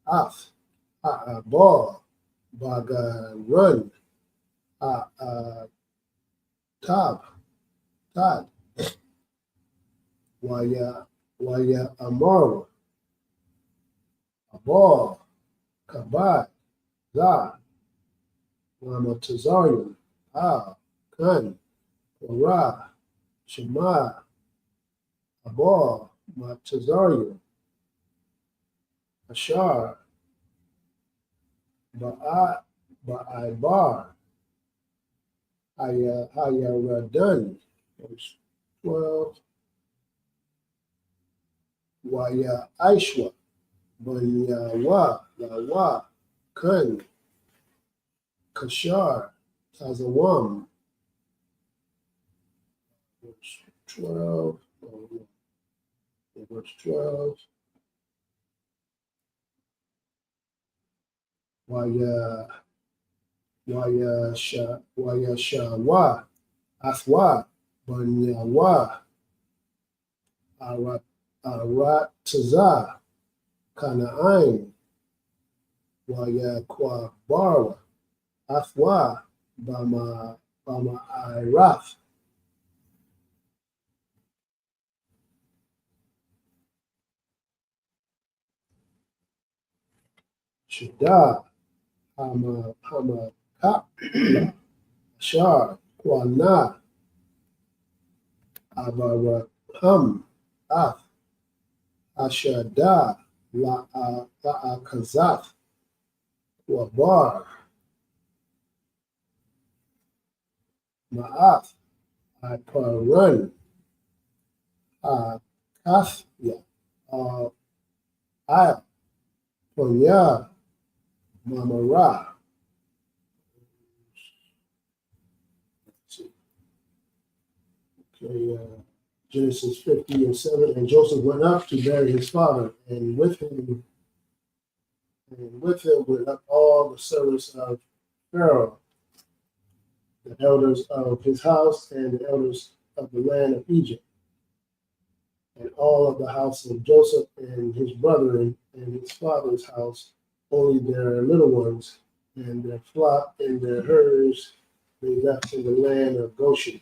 Af Ball Baga Run Tab Tad Waya Amara Abal Kabad Za Ramatazarian Khan Ra Shema Abal Matazarian Ashar Ba'aibar Hayaradan, verse 12. Waya Aishwa, Banyawa, Lawa, Kun, Kashar, Tazawam, verse 12. Verse 12. Waya Shawa, Athwa, Banyawa, Arataza, Kana'ain, Waya Kwabarwa, Athwa, Bama Irath, Shada, Hama Kapla, Shar, Kwana, Abaraham, Ath, Ashada, La'akazath, Wabar, Ma'ath, Aparun, Kathya, Ayah, Ponya, Mamara. Okay, Genesis 50:7. And Joseph went up to bury his father, and with him went up all the servants of Pharaoh, the elders of his house, and the elders of the land of Egypt, and all of the house of Joseph and his brethren and his father's house, only their little ones and their flock and their herds they left in the land of Goshen.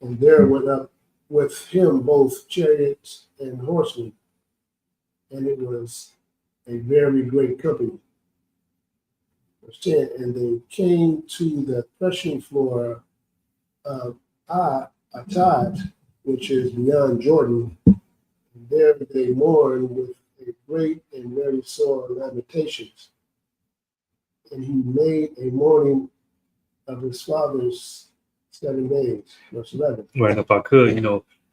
And there went up with him both chariots and horsemen, and it was a very great company. Verse 10, and they came to the threshing floor of Atad, which is beyond Jordan. And there they mourned with a great and very sore lamentations. And he made a mourning of his father's 7 days. Verse 11. Right. If I could,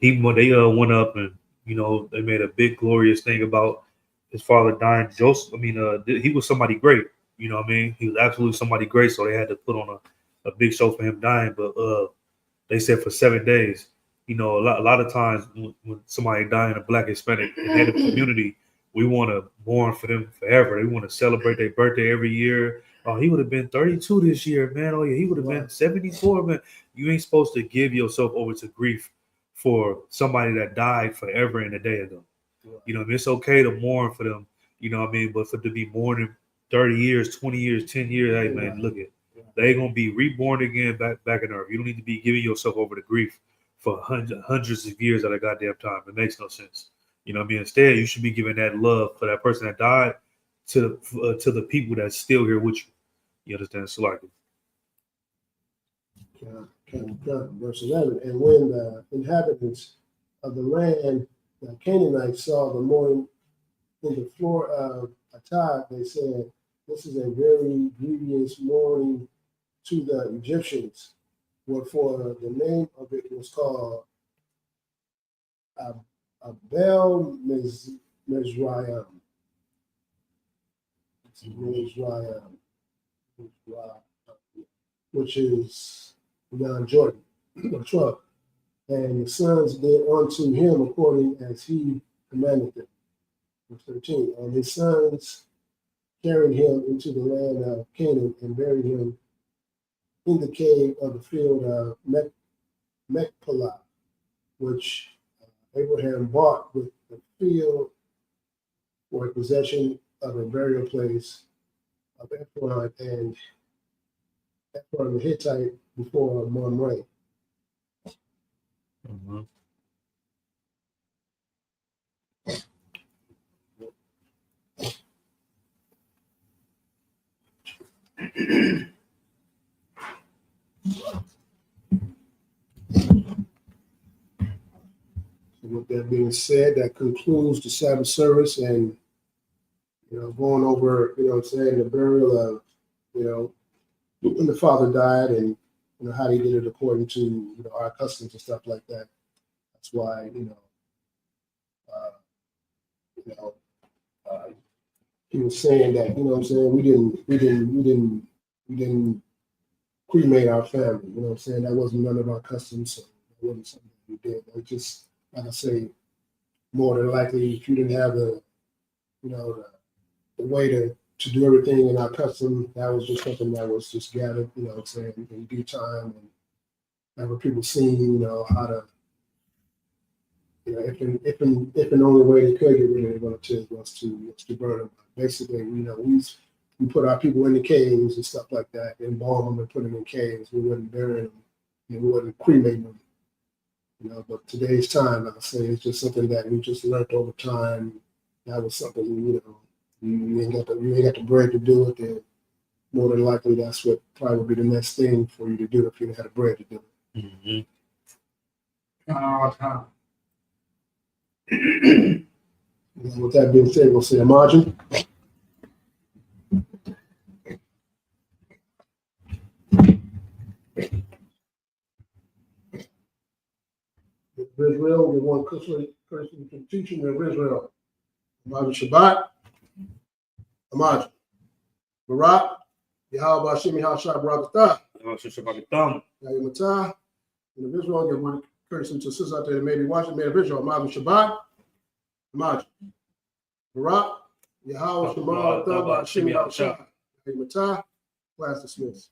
even when they went up and they made a big glorious thing about his father dying. Joseph, he was somebody great. You know what I mean? He was absolutely somebody great. So they had to put on a big show for him dying. But they said for 7 days. A lot of times when somebody die in a Black, Hispanic, and Native community, we want to mourn for them forever. They want to celebrate their birthday every year. Oh, he would have been 32 this year, man. Oh, yeah, he would have been 74, man. You ain't supposed to give yourself over to grief for somebody that died forever and a day ago. It's okay to mourn for them, but to be mourning 30 years, 20 years, 10 years, hey, man, look at they're going to be reborn again back in earth. You don't need to be giving yourself over to grief for hundreds of years at a goddamn time. It makes no sense. Instead, you should be giving that love for that person that died to the people that's still here with you. You understand? So like Verse 11. And when the inhabitants of the land, the Canaanites, saw the mourning in the floor of Atad, they said, this is a very grievous mourning to the Egyptians. Wherefore the name of it was called Abel Mizraim. Which is beyond Jordan. 12. And the sons did unto him according as he commanded them. Verse 13. And his sons carried him into the land of Canaan and buried him in the cave of the field of Machpelah, which Abraham bought with the field for a possession of a burial place of Ephron and Ephron the Hittite before Mamre. mm-hmm. With that being said, that concludes the Sabbath service and, going over, the burial of, when the father died, and how they did it according to our customs and stuff like that. That's why he was saying that what I'm saying, we didn't cremate our family. What I'm saying, that wasn't none of our customs. So it wasn't something we did. It just, like I say, more than likely, if you didn't have the way to do everything in our custom, that was just something that was just gathered, what I'm saying, in due time, and that were people seeing, how to, if and only way they could get rid of it was to burn them. Basically, we put our people in the caves and stuff like that, embalm them and put them in caves. We wouldn't bury them, and we wouldn't cremate them. But today's time, like I say, it's just something that we just learned over time. That was something, you ain't got the bread to do it, then more than likely that's what probably would be the next thing for you to do if you had the bread to do it. Mm-hmm. With that being said, we'll say a margin. Israel, we want person teaching of Israel. Margin Shabbat, Amaj, Barak, Yahweh Hashem Yahshua Barakatah, Yahumatah, and of Israel, give one person to sisters out there that may be watching, made of Israel, Margin Shabbat, Amaj, Barak, Yahweh Hashem Yahshua Yahumatah, class dismissed.